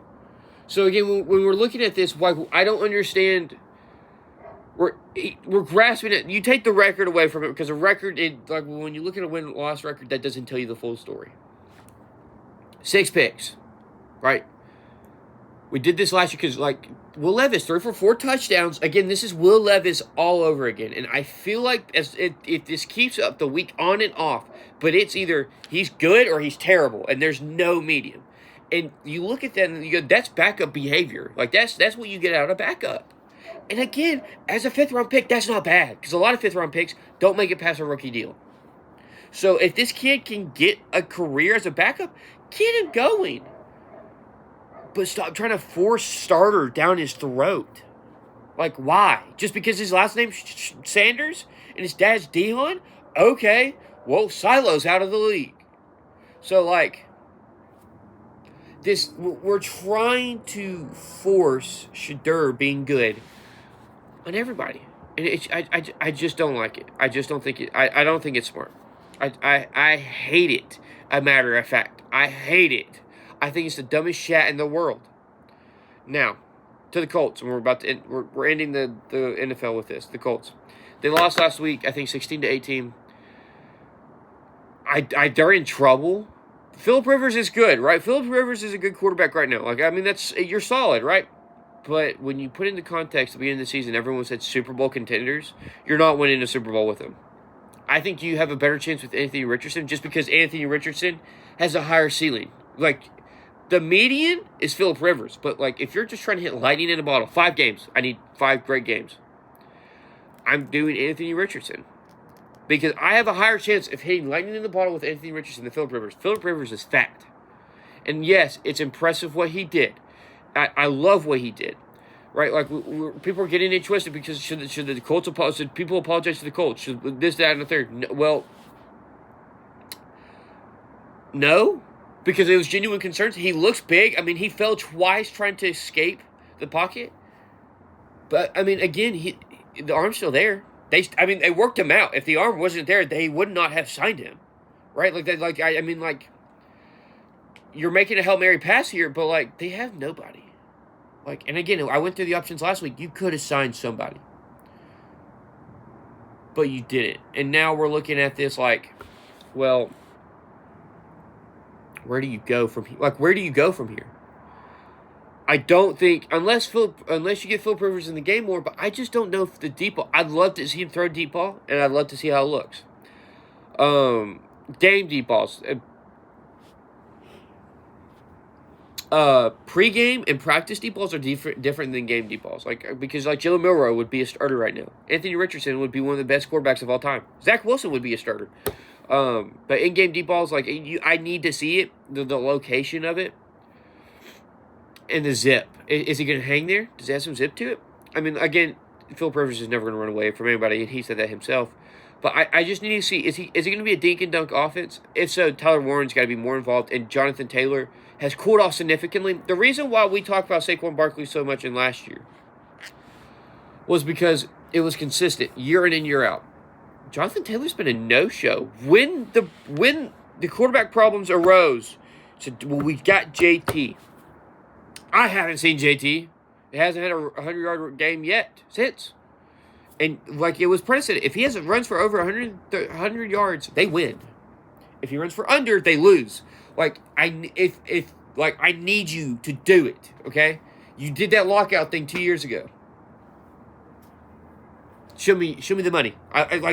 Speaker 4: So, again, when we're looking at this, I don't understand. We're grasping it. You take the record away from it because a record, when you look at a win-loss record, that doesn't tell you the full story. 6 picks, right? We did this last year because, Will Levis, 3 for 4 touchdowns. Again, this is Will Levis all over again. And I feel like if this keeps up the week on and off, but it's either he's good or he's terrible, and there's no medium. And you look at that and you go, that's backup behavior. Like, that's what you get out of backup. And again, as a 5th-round pick, that's not bad. Because a lot of 5th-round picks don't make it past a rookie deal. So if this kid can get a career as a backup, get him going. But stop trying to force starter down his throat. Like, why? Just because his last name's Sanders and his dad's Dion? Okay, well, Silo's out of the league. So, we're trying to force Sheduar being good on everybody. And I just don't like it. I just don't think it. I don't think it's smart. I hate it. A matter of fact, I hate it. I think it's the dumbest shat in the world. Now, to the Colts, and we're ending the NFL with this. The Colts, they lost last week. I think 16-18. They're in trouble. Phillip Rivers is good, right? Phillip Rivers is a good quarterback right now. You're solid, right? But when you put into context at the beginning of the season, everyone said Super Bowl contenders. You're not winning a Super Bowl with them. I think you have a better chance with Anthony Richardson just because Anthony Richardson has a higher ceiling. The median is Phillip Rivers. But, like, if you're just trying to hit lightning in a bottle, 5 games. I need 5 great games. I'm doing Anthony Richardson. Because I have a higher chance of hitting lightning in the bottle with Anthony Richardson than Phillip Rivers. Phillip Rivers is fat. And, yes, it's impressive what he did. I love what he did. Right? Like, people are getting it twisted because should the Colts apologize? Should people apologize to the Colts? Should this, that, and the third? No, well, no. Because it was genuine concerns. He looks big. I mean, he fell twice trying to escape the pocket. But, I mean, again, the arm's still there. They worked him out. If the arm wasn't there, they would not have signed him. Right? You're making a Hail Mary pass here, but, like, they have nobody. Like, and again, I went through the options last week. You could have signed somebody. But you didn't. And now we're looking at this like, well, where do you go from here? Like, where do you go from here? I don't think, unless you get Phillip Rivers in the game more, but I just don't know if the deep ball, I'd love to see him throw deep ball, and I'd love to see how it looks. Game deep balls. Pre-game and practice deep balls are different than game deep balls. Like, because like Jalen Milroe would be a starter right now. Anthony Richardson would be one of the best quarterbacks of all time. Zach Wilson would be a starter. But in-game deep balls, like, I need to see it, the location of it, and the zip. Is he going to hang there? Does it have some zip to it? I mean, again, Phillip Rivers is never going to run away from anybody, and he said that himself. But I just need to see, is it going to be a dink and dunk offense? If so, Tyler Warren's got to be more involved, and Jonathan Taylor has cooled off significantly. The reason why we talked about Saquon Barkley so much in last year was because it was consistent, year in and year out. Jonathan Taylor's been a no-show. When the quarterback problems arose, said, well, we got JT. I haven't seen JT. It hasn't had a 100-yard game yet, since. And, like, it was precedent. If he has runs for over 100 yards, they win. If he runs for under, they lose. Like, I need you to do it, okay? You did that lockout thing 2 years ago. Show me the money.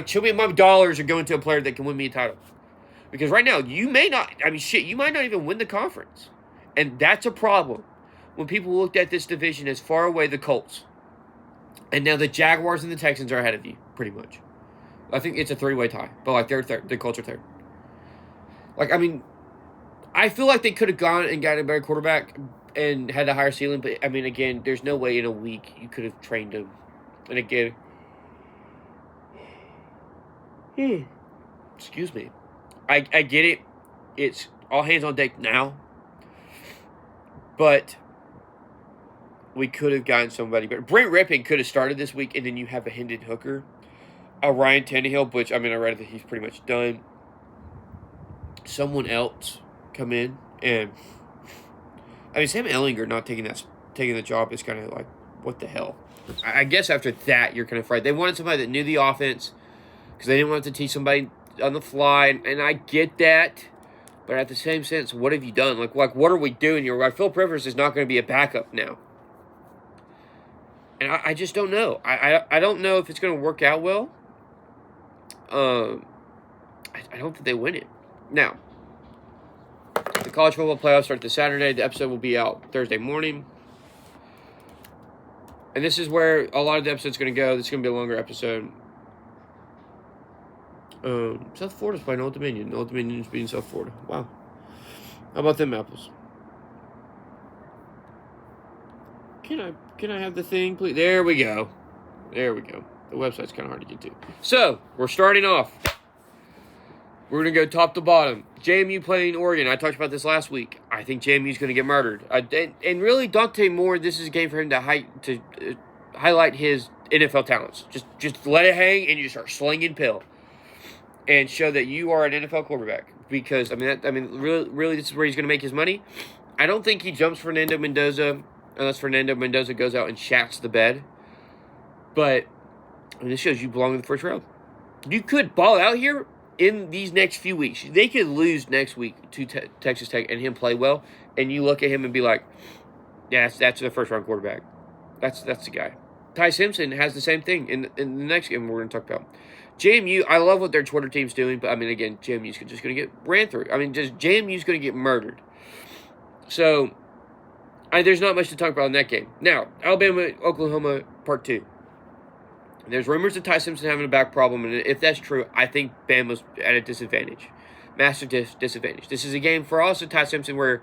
Speaker 4: Show me my dollars are going to a player that can win me a title. Because right now, you might not even win the conference. And that's a problem. When people looked at this division as far away the Colts. And now the Jaguars and the Texans are ahead of you, pretty much. I think it's a 3-way tie. But, like, they're third. The Colts are third. Like, I mean, I feel like they could have gone and gotten a better quarterback and had a higher ceiling. But, I mean, again, there's no way in a week you could have trained him. And again, excuse me. I get it. It's all hands on deck now. But we could have gotten somebody better. Brent Rippon could have started this week, and then you have a Hendon Hooker. A Ryan Tannehill, which, I mean, I read that he's pretty much done. Someone else come in, and I mean, Sam Ehlinger not taking the job is kind of like, what the hell? I guess after that, you're kind of fried. They wanted somebody that knew the offense because they didn't want to teach somebody on the fly, and I get that. But at the same sense, what have you done? Like what are we doing here? Like, Phillip Rivers is not going to be a backup now. And I just don't know. I don't know if it's going to work out well. I don't think they win it. Now, the college football playoffs start this Saturday. The episode will be out Thursday morning. And this is where a lot of the episode's going to go. This is going to be a longer episode. South Florida's playing Old Dominion. Old Dominion's beating South Florida. Wow. How about them apples? Can I have the thing, please? There we go. There we go. The website's kind of hard to get to. So, we're starting off. We're going to go top to bottom. JMU playing Oregon. I talked about this last week. I think JMU's going to get murdered. And really, Dante Moore, this is a game for him to highlight his NFL talents. Just let it hang and you start slinging pill. And show that you are an NFL quarterback. Because, really, this is where he's going to make his money. I don't think he jumps Fernando Mendoza unless Fernando Mendoza goes out and shacks the bed. But this shows you belong in the first round. You could ball out here in these next few weeks. They could lose next week to Texas Tech and him play well. And you look at him and be like, yeah, that's the first-round quarterback. That's the guy. Ty Simpson has the same thing in the next game we're going to talk about. JMU, I love what their Twitter team's doing, but, again, JMU's just going to get ran through. JMU's going to get murdered. So, there's not much to talk about in that game. Now, Alabama, Oklahoma, part 2. There's rumors of Ty Simpson having a back problem, and if that's true, I think Bama's at a disadvantage. Massive disadvantage. This is a game for also Ty Simpson where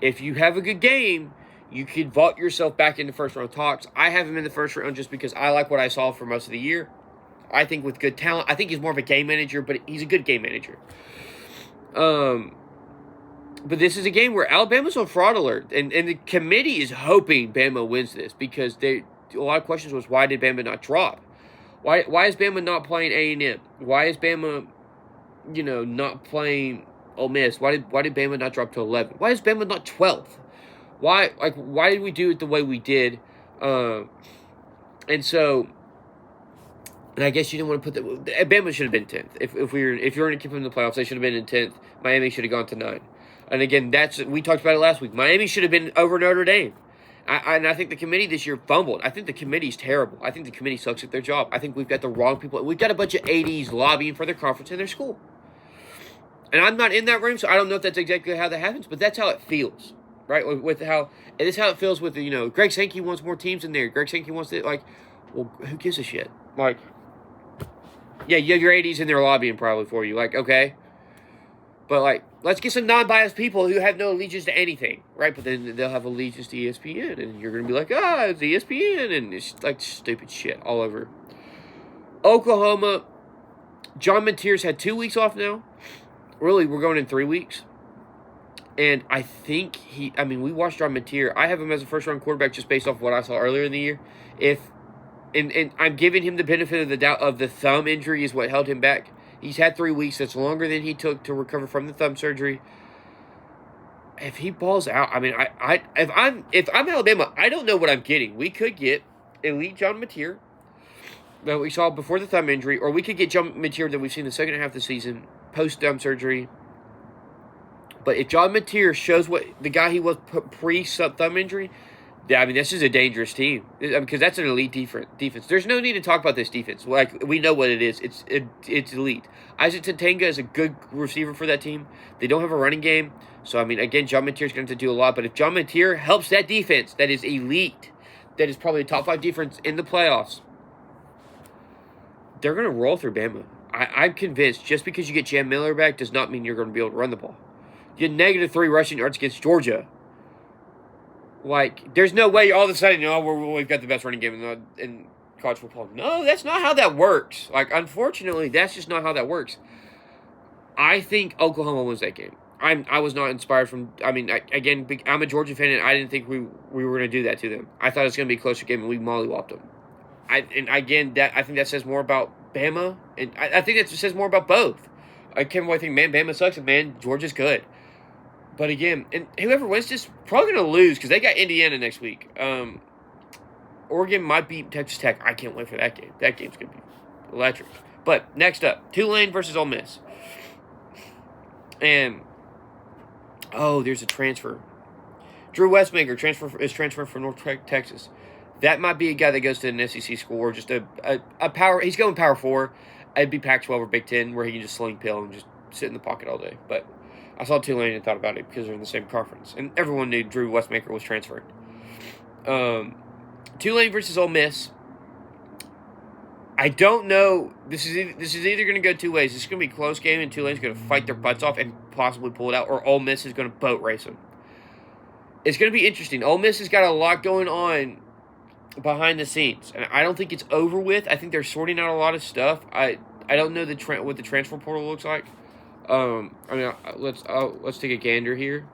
Speaker 4: if you have a good game, you could vault yourself back into first-round talks. I have him in the first round just because I like what I saw for most of the year. I think with good talent, I think he's more of a game manager, but he's a good game manager. But this is a game where Alabama's on fraud alert, and the committee is hoping Bama wins this because a lot of questions was, why did Bama not drop? Why is Bama not playing A&M? Why is Bama, not playing Ole Miss? Why did Bama not drop to 11? Why is Bama not 12th? Why did we do it the way we did? And I guess you didn't want to put Bama should have been 10th. If you're going to keep them in the playoffs, they should have been in 10th. Miami should have gone to 9. And again, we talked about it last week. Miami should have been over Notre Dame. And I think the committee this year fumbled. I think the committee's terrible. I think the committee sucks at their job. I think we've got the wrong people. We've got a bunch of ADs lobbying for their conference in their school. And I'm not in that room, so I don't know if that's exactly how that happens, but that's how it feels, right? With how it is how it feels with Greg Sankey wants more teams in there. Greg Sankey wants it. Well, who gives a shit? Yeah, you have your ADs in there lobbying probably for you. Okay. But, let's get some non-biased people who have no allegiance to anything, right? But then they'll have allegiance to ESPN, and you're going to be like, it's ESPN, and it's, stupid shit all over. Oklahoma, John Mateer's had 2 weeks off now. Really, we're going in 3 weeks. And I think we watched John Mateer. I have him as a first-round quarterback just based off what I saw earlier in the year. And I'm giving him the benefit of the doubt of the thumb injury is what held him back. He's had 3 weeks. That's longer than he took to recover from the thumb surgery. If he balls out, if I'm Alabama, I don't know what I'm getting. We could get elite John Mateer that we saw before the thumb injury, or we could get John Mateer that we've seen the second half of the season post thumb surgery. But if John Mateer shows what the guy he was pre-thumb injury, this is a dangerous team because that's an elite defense. There's no need to talk about this defense. We know what it is. It's elite. Isaac Tatenga is a good receiver for that team. They don't have a running game. So, again, John Mateer's going to have to do a lot. But if John Mateer helps that defense that is elite, that is probably a top 5 defense in the playoffs, they're going to roll through Bama. I'm convinced just because you get Jam Miller back does not mean you're going to be able to run the ball. You had -3 rushing yards against Georgia. There's no way all of a sudden, we've got the best running game in college football. No, that's not how that works. Unfortunately, that's just not how that works. I think Oklahoma wins that game. I was not inspired from, again, I'm a Georgia fan, and I didn't think we were going to do that to them. I thought it was going to be a closer game, and we mollywopped them. I think that says more about Bama, and I think that says more about both. I can't really think, man, Bama sucks, and man, Georgia's good. But again, and whoever wins this probably going to lose because they got Indiana next week. Oregon might beat Texas Tech. I can't wait for that game. That game's going to be electric. But next up, Tulane versus Ole Miss. And, there's a transfer. Drew Westmaker is transferring from North Texas. That might be a guy that goes to an SEC school or just a power. He's going Power 4. It'd be Pac-12 or Big Ten where he can just sling pill and just sit in the pocket all day. But I saw Tulane and thought about it because they're in the same conference. And everyone knew Drew Westmaker was transferring. Tulane versus Ole Miss. I don't know. This is either going to go two ways. This is going to be a close game, and Tulane's going to fight their butts off and possibly pull it out, or Ole Miss is going to boat race them. It's going to be interesting. Ole Miss has got a lot going on behind the scenes, and I don't think it's over with. I think they're sorting out a lot of stuff. I don't know what the transfer portal looks like. Let's take a gander here.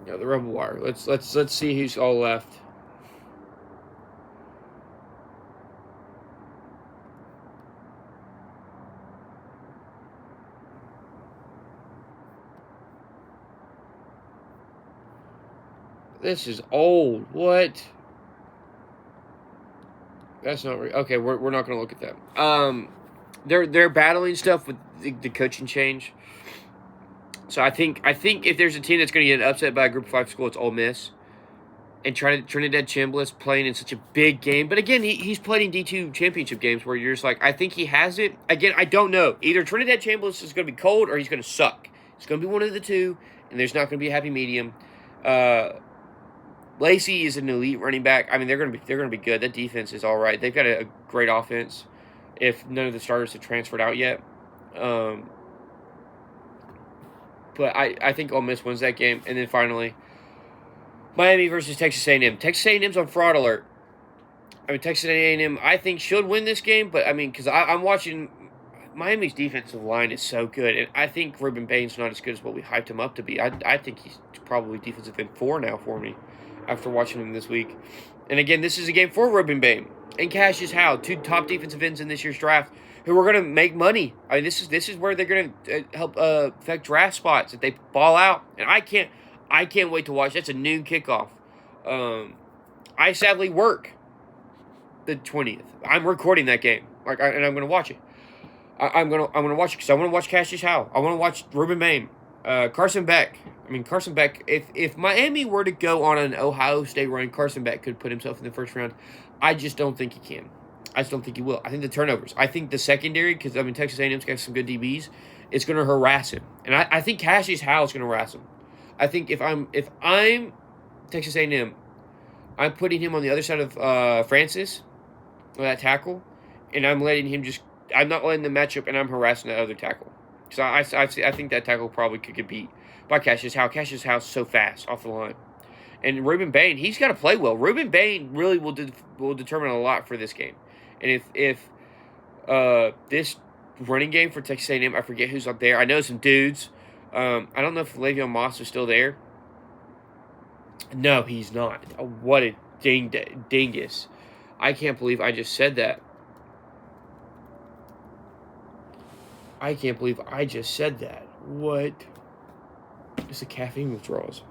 Speaker 4: The Rebel Wire. Let's see who's all left. This is old. What? That's not right. Okay, we're not going to look at that. They're battling stuff with the coaching change. So I think if there's a team that's going to get upset by a Group of 5 school, it's Ole Miss. and Trinidad Chambliss playing in such a big game. But again, he's played in D2 championship games where you're just like, I think he has it. Again, I don't know. Either Trinidad Chambliss is going to be cold or he's going to suck. It's going to be one of the two, and there's not going to be a happy medium. Lacey is an elite running back. I mean, they're going to be good. That defense is all right. They've got a great offense. If none of the starters have transferred out yet, but I think Ole Miss wins that game. And then finally, Miami versus Texas A&M. Texas A&M's on fraud alert. I mean, Texas A&M, I think, should win this game. But, I mean, because I'm watching Miami's defensive line is so good. And I think Ruben Bain's not as good as what we hyped him up to be. I think he's probably defensive end 4 now for me after watching him this week. And, again, this is a game for Ruben Bain and Cassius Howe, 2 top defensive ends in this year's draft who are going to make money. I mean, this is where they're going to help affect draft spots if they ball out. And I can't wait to watch. That's a noon kickoff. I sadly work the 20th. I'm recording that game, and I'm going to watch it. I'm going to watch it because I want to watch Cassius Howe. I want to watch Ruben Bain, Carson Beck. I mean, Carson Beck. If Miami were to go on an Ohio State run, Carson Beck could put himself in the first round. I just don't think he can. I just don't think he will. I think the turnovers. I think the secondary, because I mean Texas A&M's got some good DBs, it's going to harass him, and I think Cassius Howe is going to harass him. I think if I'm Texas A&M, I'm putting him on the other side of Francis, or that tackle, and I'm letting him I'm not letting the matchup, and I'm harassing that other tackle. So I think that tackle probably could get beat by Cassius Howe. Cassius Howe's so fast off the line. And Ruben Bain, he's got to play well. Ruben Bain really will determine a lot for this game. And if this running game for Texas A&M, I forget who's up there. I know some dudes. I don't know if Le'Veon Moss is still there. No, he's not. What a dingus. I can't believe I just said that. What? It's the caffeine withdrawals.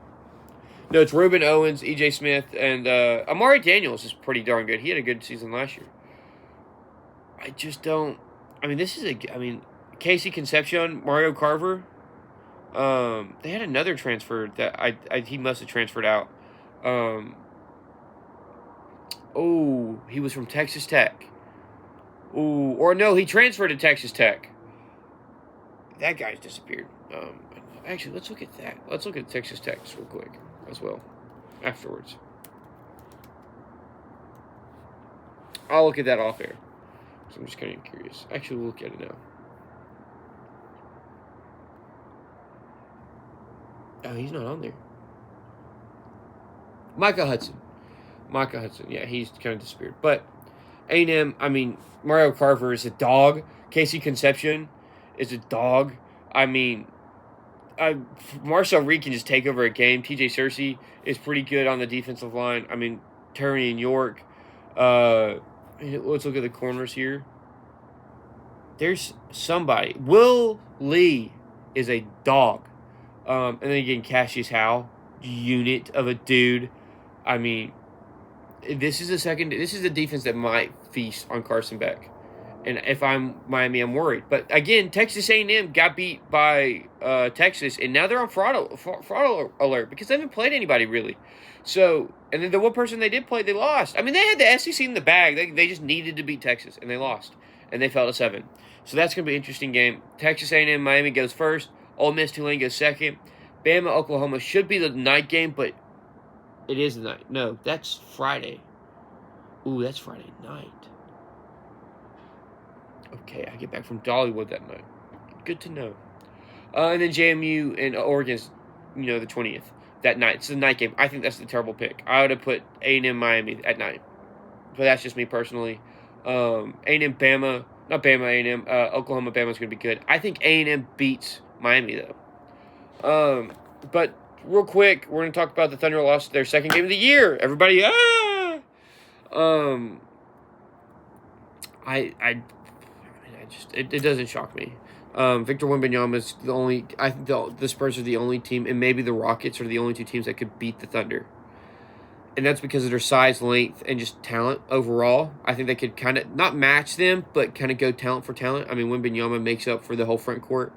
Speaker 4: No, it's Ruben Owens, E.J. Smith, and Amari Daniels is pretty darn good. He had a good season last year. I just don't... I mean, Casey Concepcion, Mario Carver. They had another transfer that he must have transferred out. He was from Texas Tech. Or no, he transferred to Texas Tech. That guy's disappeared. Actually, let's look at that. Let's look at Texas Tech real quick as well afterwards. I'll look at that off air. So I'm just kind of curious. Actually, we'll look at it now. Oh, he's not on there. Micah Hudson. Yeah, he's kind of disappeared. But A&M, I mean, Mario Carver is a dog. Casey Concepcion is a dog. I mean, Marcel Reed can just take over a game. TJ Searcy is pretty good on the defensive line. I mean, Terry and York. Let's look at the corners here. There's somebody. Will Lee is a dog. And then again, Cassius Howe, unit of a dude. I mean, this is a defense that might feast on Carson Beck. And if I'm Miami, I'm worried. But again, Texas A&M got beat by Texas, and now they're on fraud alert because they haven't played anybody really. So, and then the one person they did play, they lost. I mean, they had the SEC in the bag. They just needed to beat Texas, and they lost, and they fell to 7. So that's going to be an interesting game. Texas A&M, Miami goes first. Ole Miss, Tulane goes second. Bama, Oklahoma should be the night game, but it is the night. No, that's Friday. Ooh, that's Friday night. Okay, I get back from Dollywood that night. Good to know. And then JMU and Oregon's, the 20th. That night. It's the night game. I think that's the terrible pick. I would have put A&M Miami at night. But that's just me personally. A&M Bama. Not Bama, A&M. Oklahoma Bama's going to be good. I think A&M beats Miami, though. But real quick, we're going to talk about the Thunder lost their second game of the year. Everybody, It doesn't shock me. Victor Wembanyama is the only. I think the Spurs are the only team, and maybe the Rockets are the only two teams that could beat the Thunder. And that's because of their size, length, and just talent overall. I think they could kind of not match them, but kind of go talent for talent. I mean, Wembanyama makes up for the whole front court.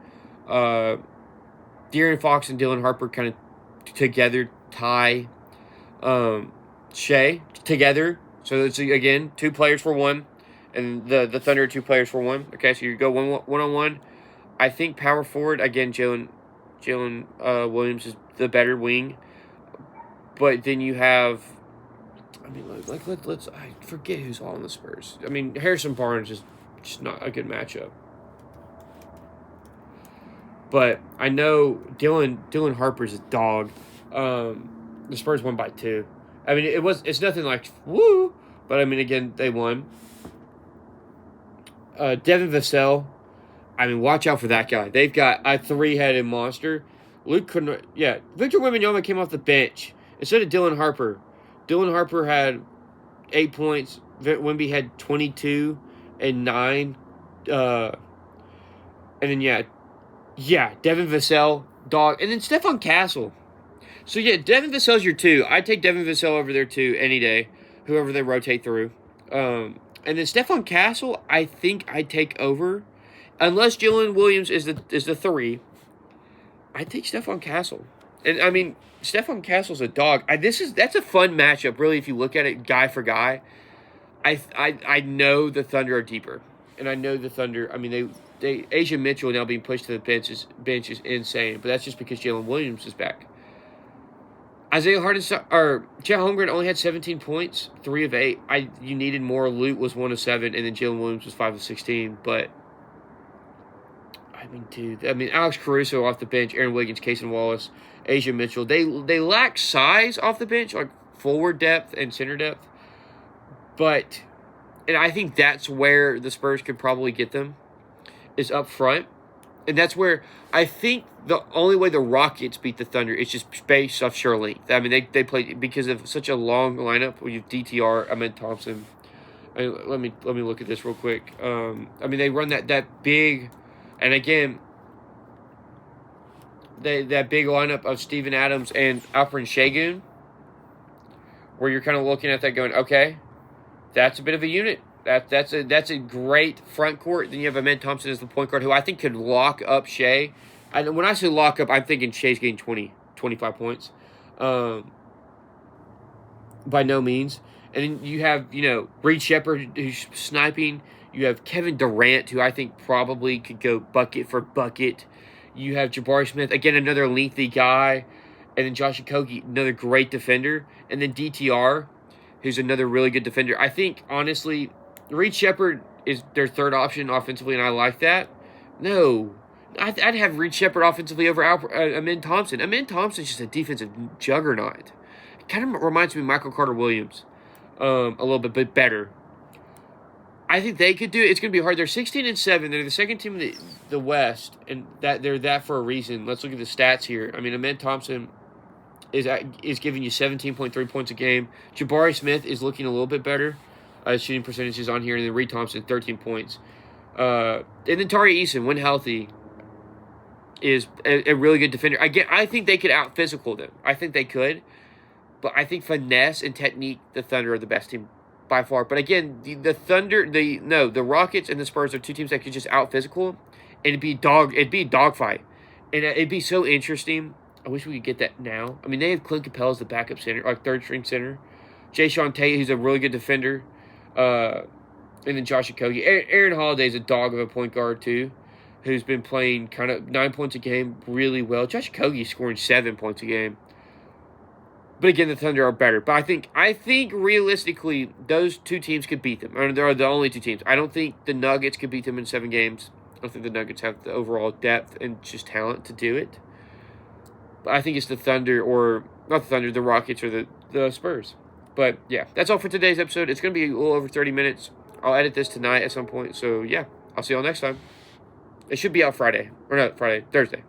Speaker 4: De'Aaron Fox and Dylan Harper kind of together tie. Shea together. So it's again 2 players for 1, and the Thunder are 2 players for 1. Okay, so you go one on one. I think power forward again. Jalen Williams is the better wing, but then you have. I mean, let's. I forget who's all in the Spurs. I mean, Harrison Barnes is just not a good matchup. But I know Dylan Harper's a dog. The Spurs won by 2. I mean, it's nothing like woo, but I mean, again, they won. Devin Vassell, I mean, watch out for that guy. They've got a 3-headed monster. Victor Wembanyama came off the bench instead of Dylan Harper. Dylan Harper had 8 points. Wemby had 22 and 9. And then, Devin Vassell, dog. And then Stephon Castle. So, Devin Vassell's your 2. I'd take Devin Vassell over there, too, any day, whoever they rotate through. And then Stephon Castle, I think I'd take over. Unless Jalen Williams is the 3, I'd take Stephon Castle. And, I mean, Stephon Castle's a dog. That's a fun matchup, really, if you look at it guy for guy. I know the Thunder are deeper. And I know the Thunder, I mean, Asia Mitchell now being pushed to the bench is insane. But that's just because Jalen Williams is back. Isaiah Hartenstein, or Chet Holmgren only had 17 points, 3 of 8. You needed more. Lute was 1 of 7, and then Jalen Williams was 5 of 16. But, I mean, dude, Alex Caruso off the bench, Aaron Wiggins, Cason Wallace, Asia Mitchell. They lack size off the bench, like forward depth and center depth. But, and I think that's where the Spurs could probably get them, is up front. And that's where I think the only way the Rockets beat the Thunder is just based off sheer length. I mean, they played because of such a long lineup. Where you have DTR, Ahmed Thompson. Let me look at this real quick. I mean, they run that big, and again, that big lineup of Steven Adams and Alperen Şengün, where you're kind of looking at that going, okay, that's a bit of a unit. That's a great front court. Then you have Ahmed Thompson as the point guard, who I think could lock up Shea. And when I say lock up, I'm thinking Shea's getting 25 points. By no means. And then you have, Reed Shepherd, who's sniping. You have Kevin Durant, who I think probably could go bucket for bucket. You have Jabari Smith, again, another lengthy guy. And then Josh Okogie, another great defender. And then DTR, who's another really good defender. I think, honestly, Reed Shepherd is their 3rd option offensively, and I like that. No. I'd have Reed Shepherd offensively over Ahmed Thompson. Ahmed Thompson's just a defensive juggernaut. It kind of reminds me of Michael Carter-Williams a little bit better. I think they could do it. It's going to be hard. They're 16-7. They're the 2nd team in the West, and they're that for a reason. Let's look at the stats here. I mean, Ahmed Thompson is giving you 17.3 points a game. Jabari Smith is looking a little bit better. Shooting percentages on here, and then Reed Thompson, 13 points. And then Tari Eason, when healthy, is a really good defender. Again, I think they could out-physical them. I think they could. But I think finesse and technique, the Thunder are the best team by far. But again, the Thunder, the Rockets and the Spurs are 2 teams that could just out-physical, and it'd be a dogfight. And it'd be so interesting. I wish we could get that now. I mean, they have Clint Capella as the backup center, like 3rd-string center. Jayshawn Tate, who's a really good defender. And then Josh Okogie. Aaron Holiday's a dog of a point guard, too, who's been playing kind of 9 points a game really well. Josh Okogie's scoring 7 points a game. But again, the Thunder are better. But I think realistically, those 2 teams could beat them. I mean, they're the only 2 teams. I don't think the Nuggets could beat them in 7 games. I don't think the Nuggets have the overall depth and just talent to do it. But I think it's the Thunder, or not the Thunder, the Rockets or the Spurs. But, yeah, that's all for today's episode. It's going to be a little over 30 minutes. I'll edit this tonight at some point. So, yeah, I'll see y'all next time. It should be out Friday. Or not Friday, Thursday.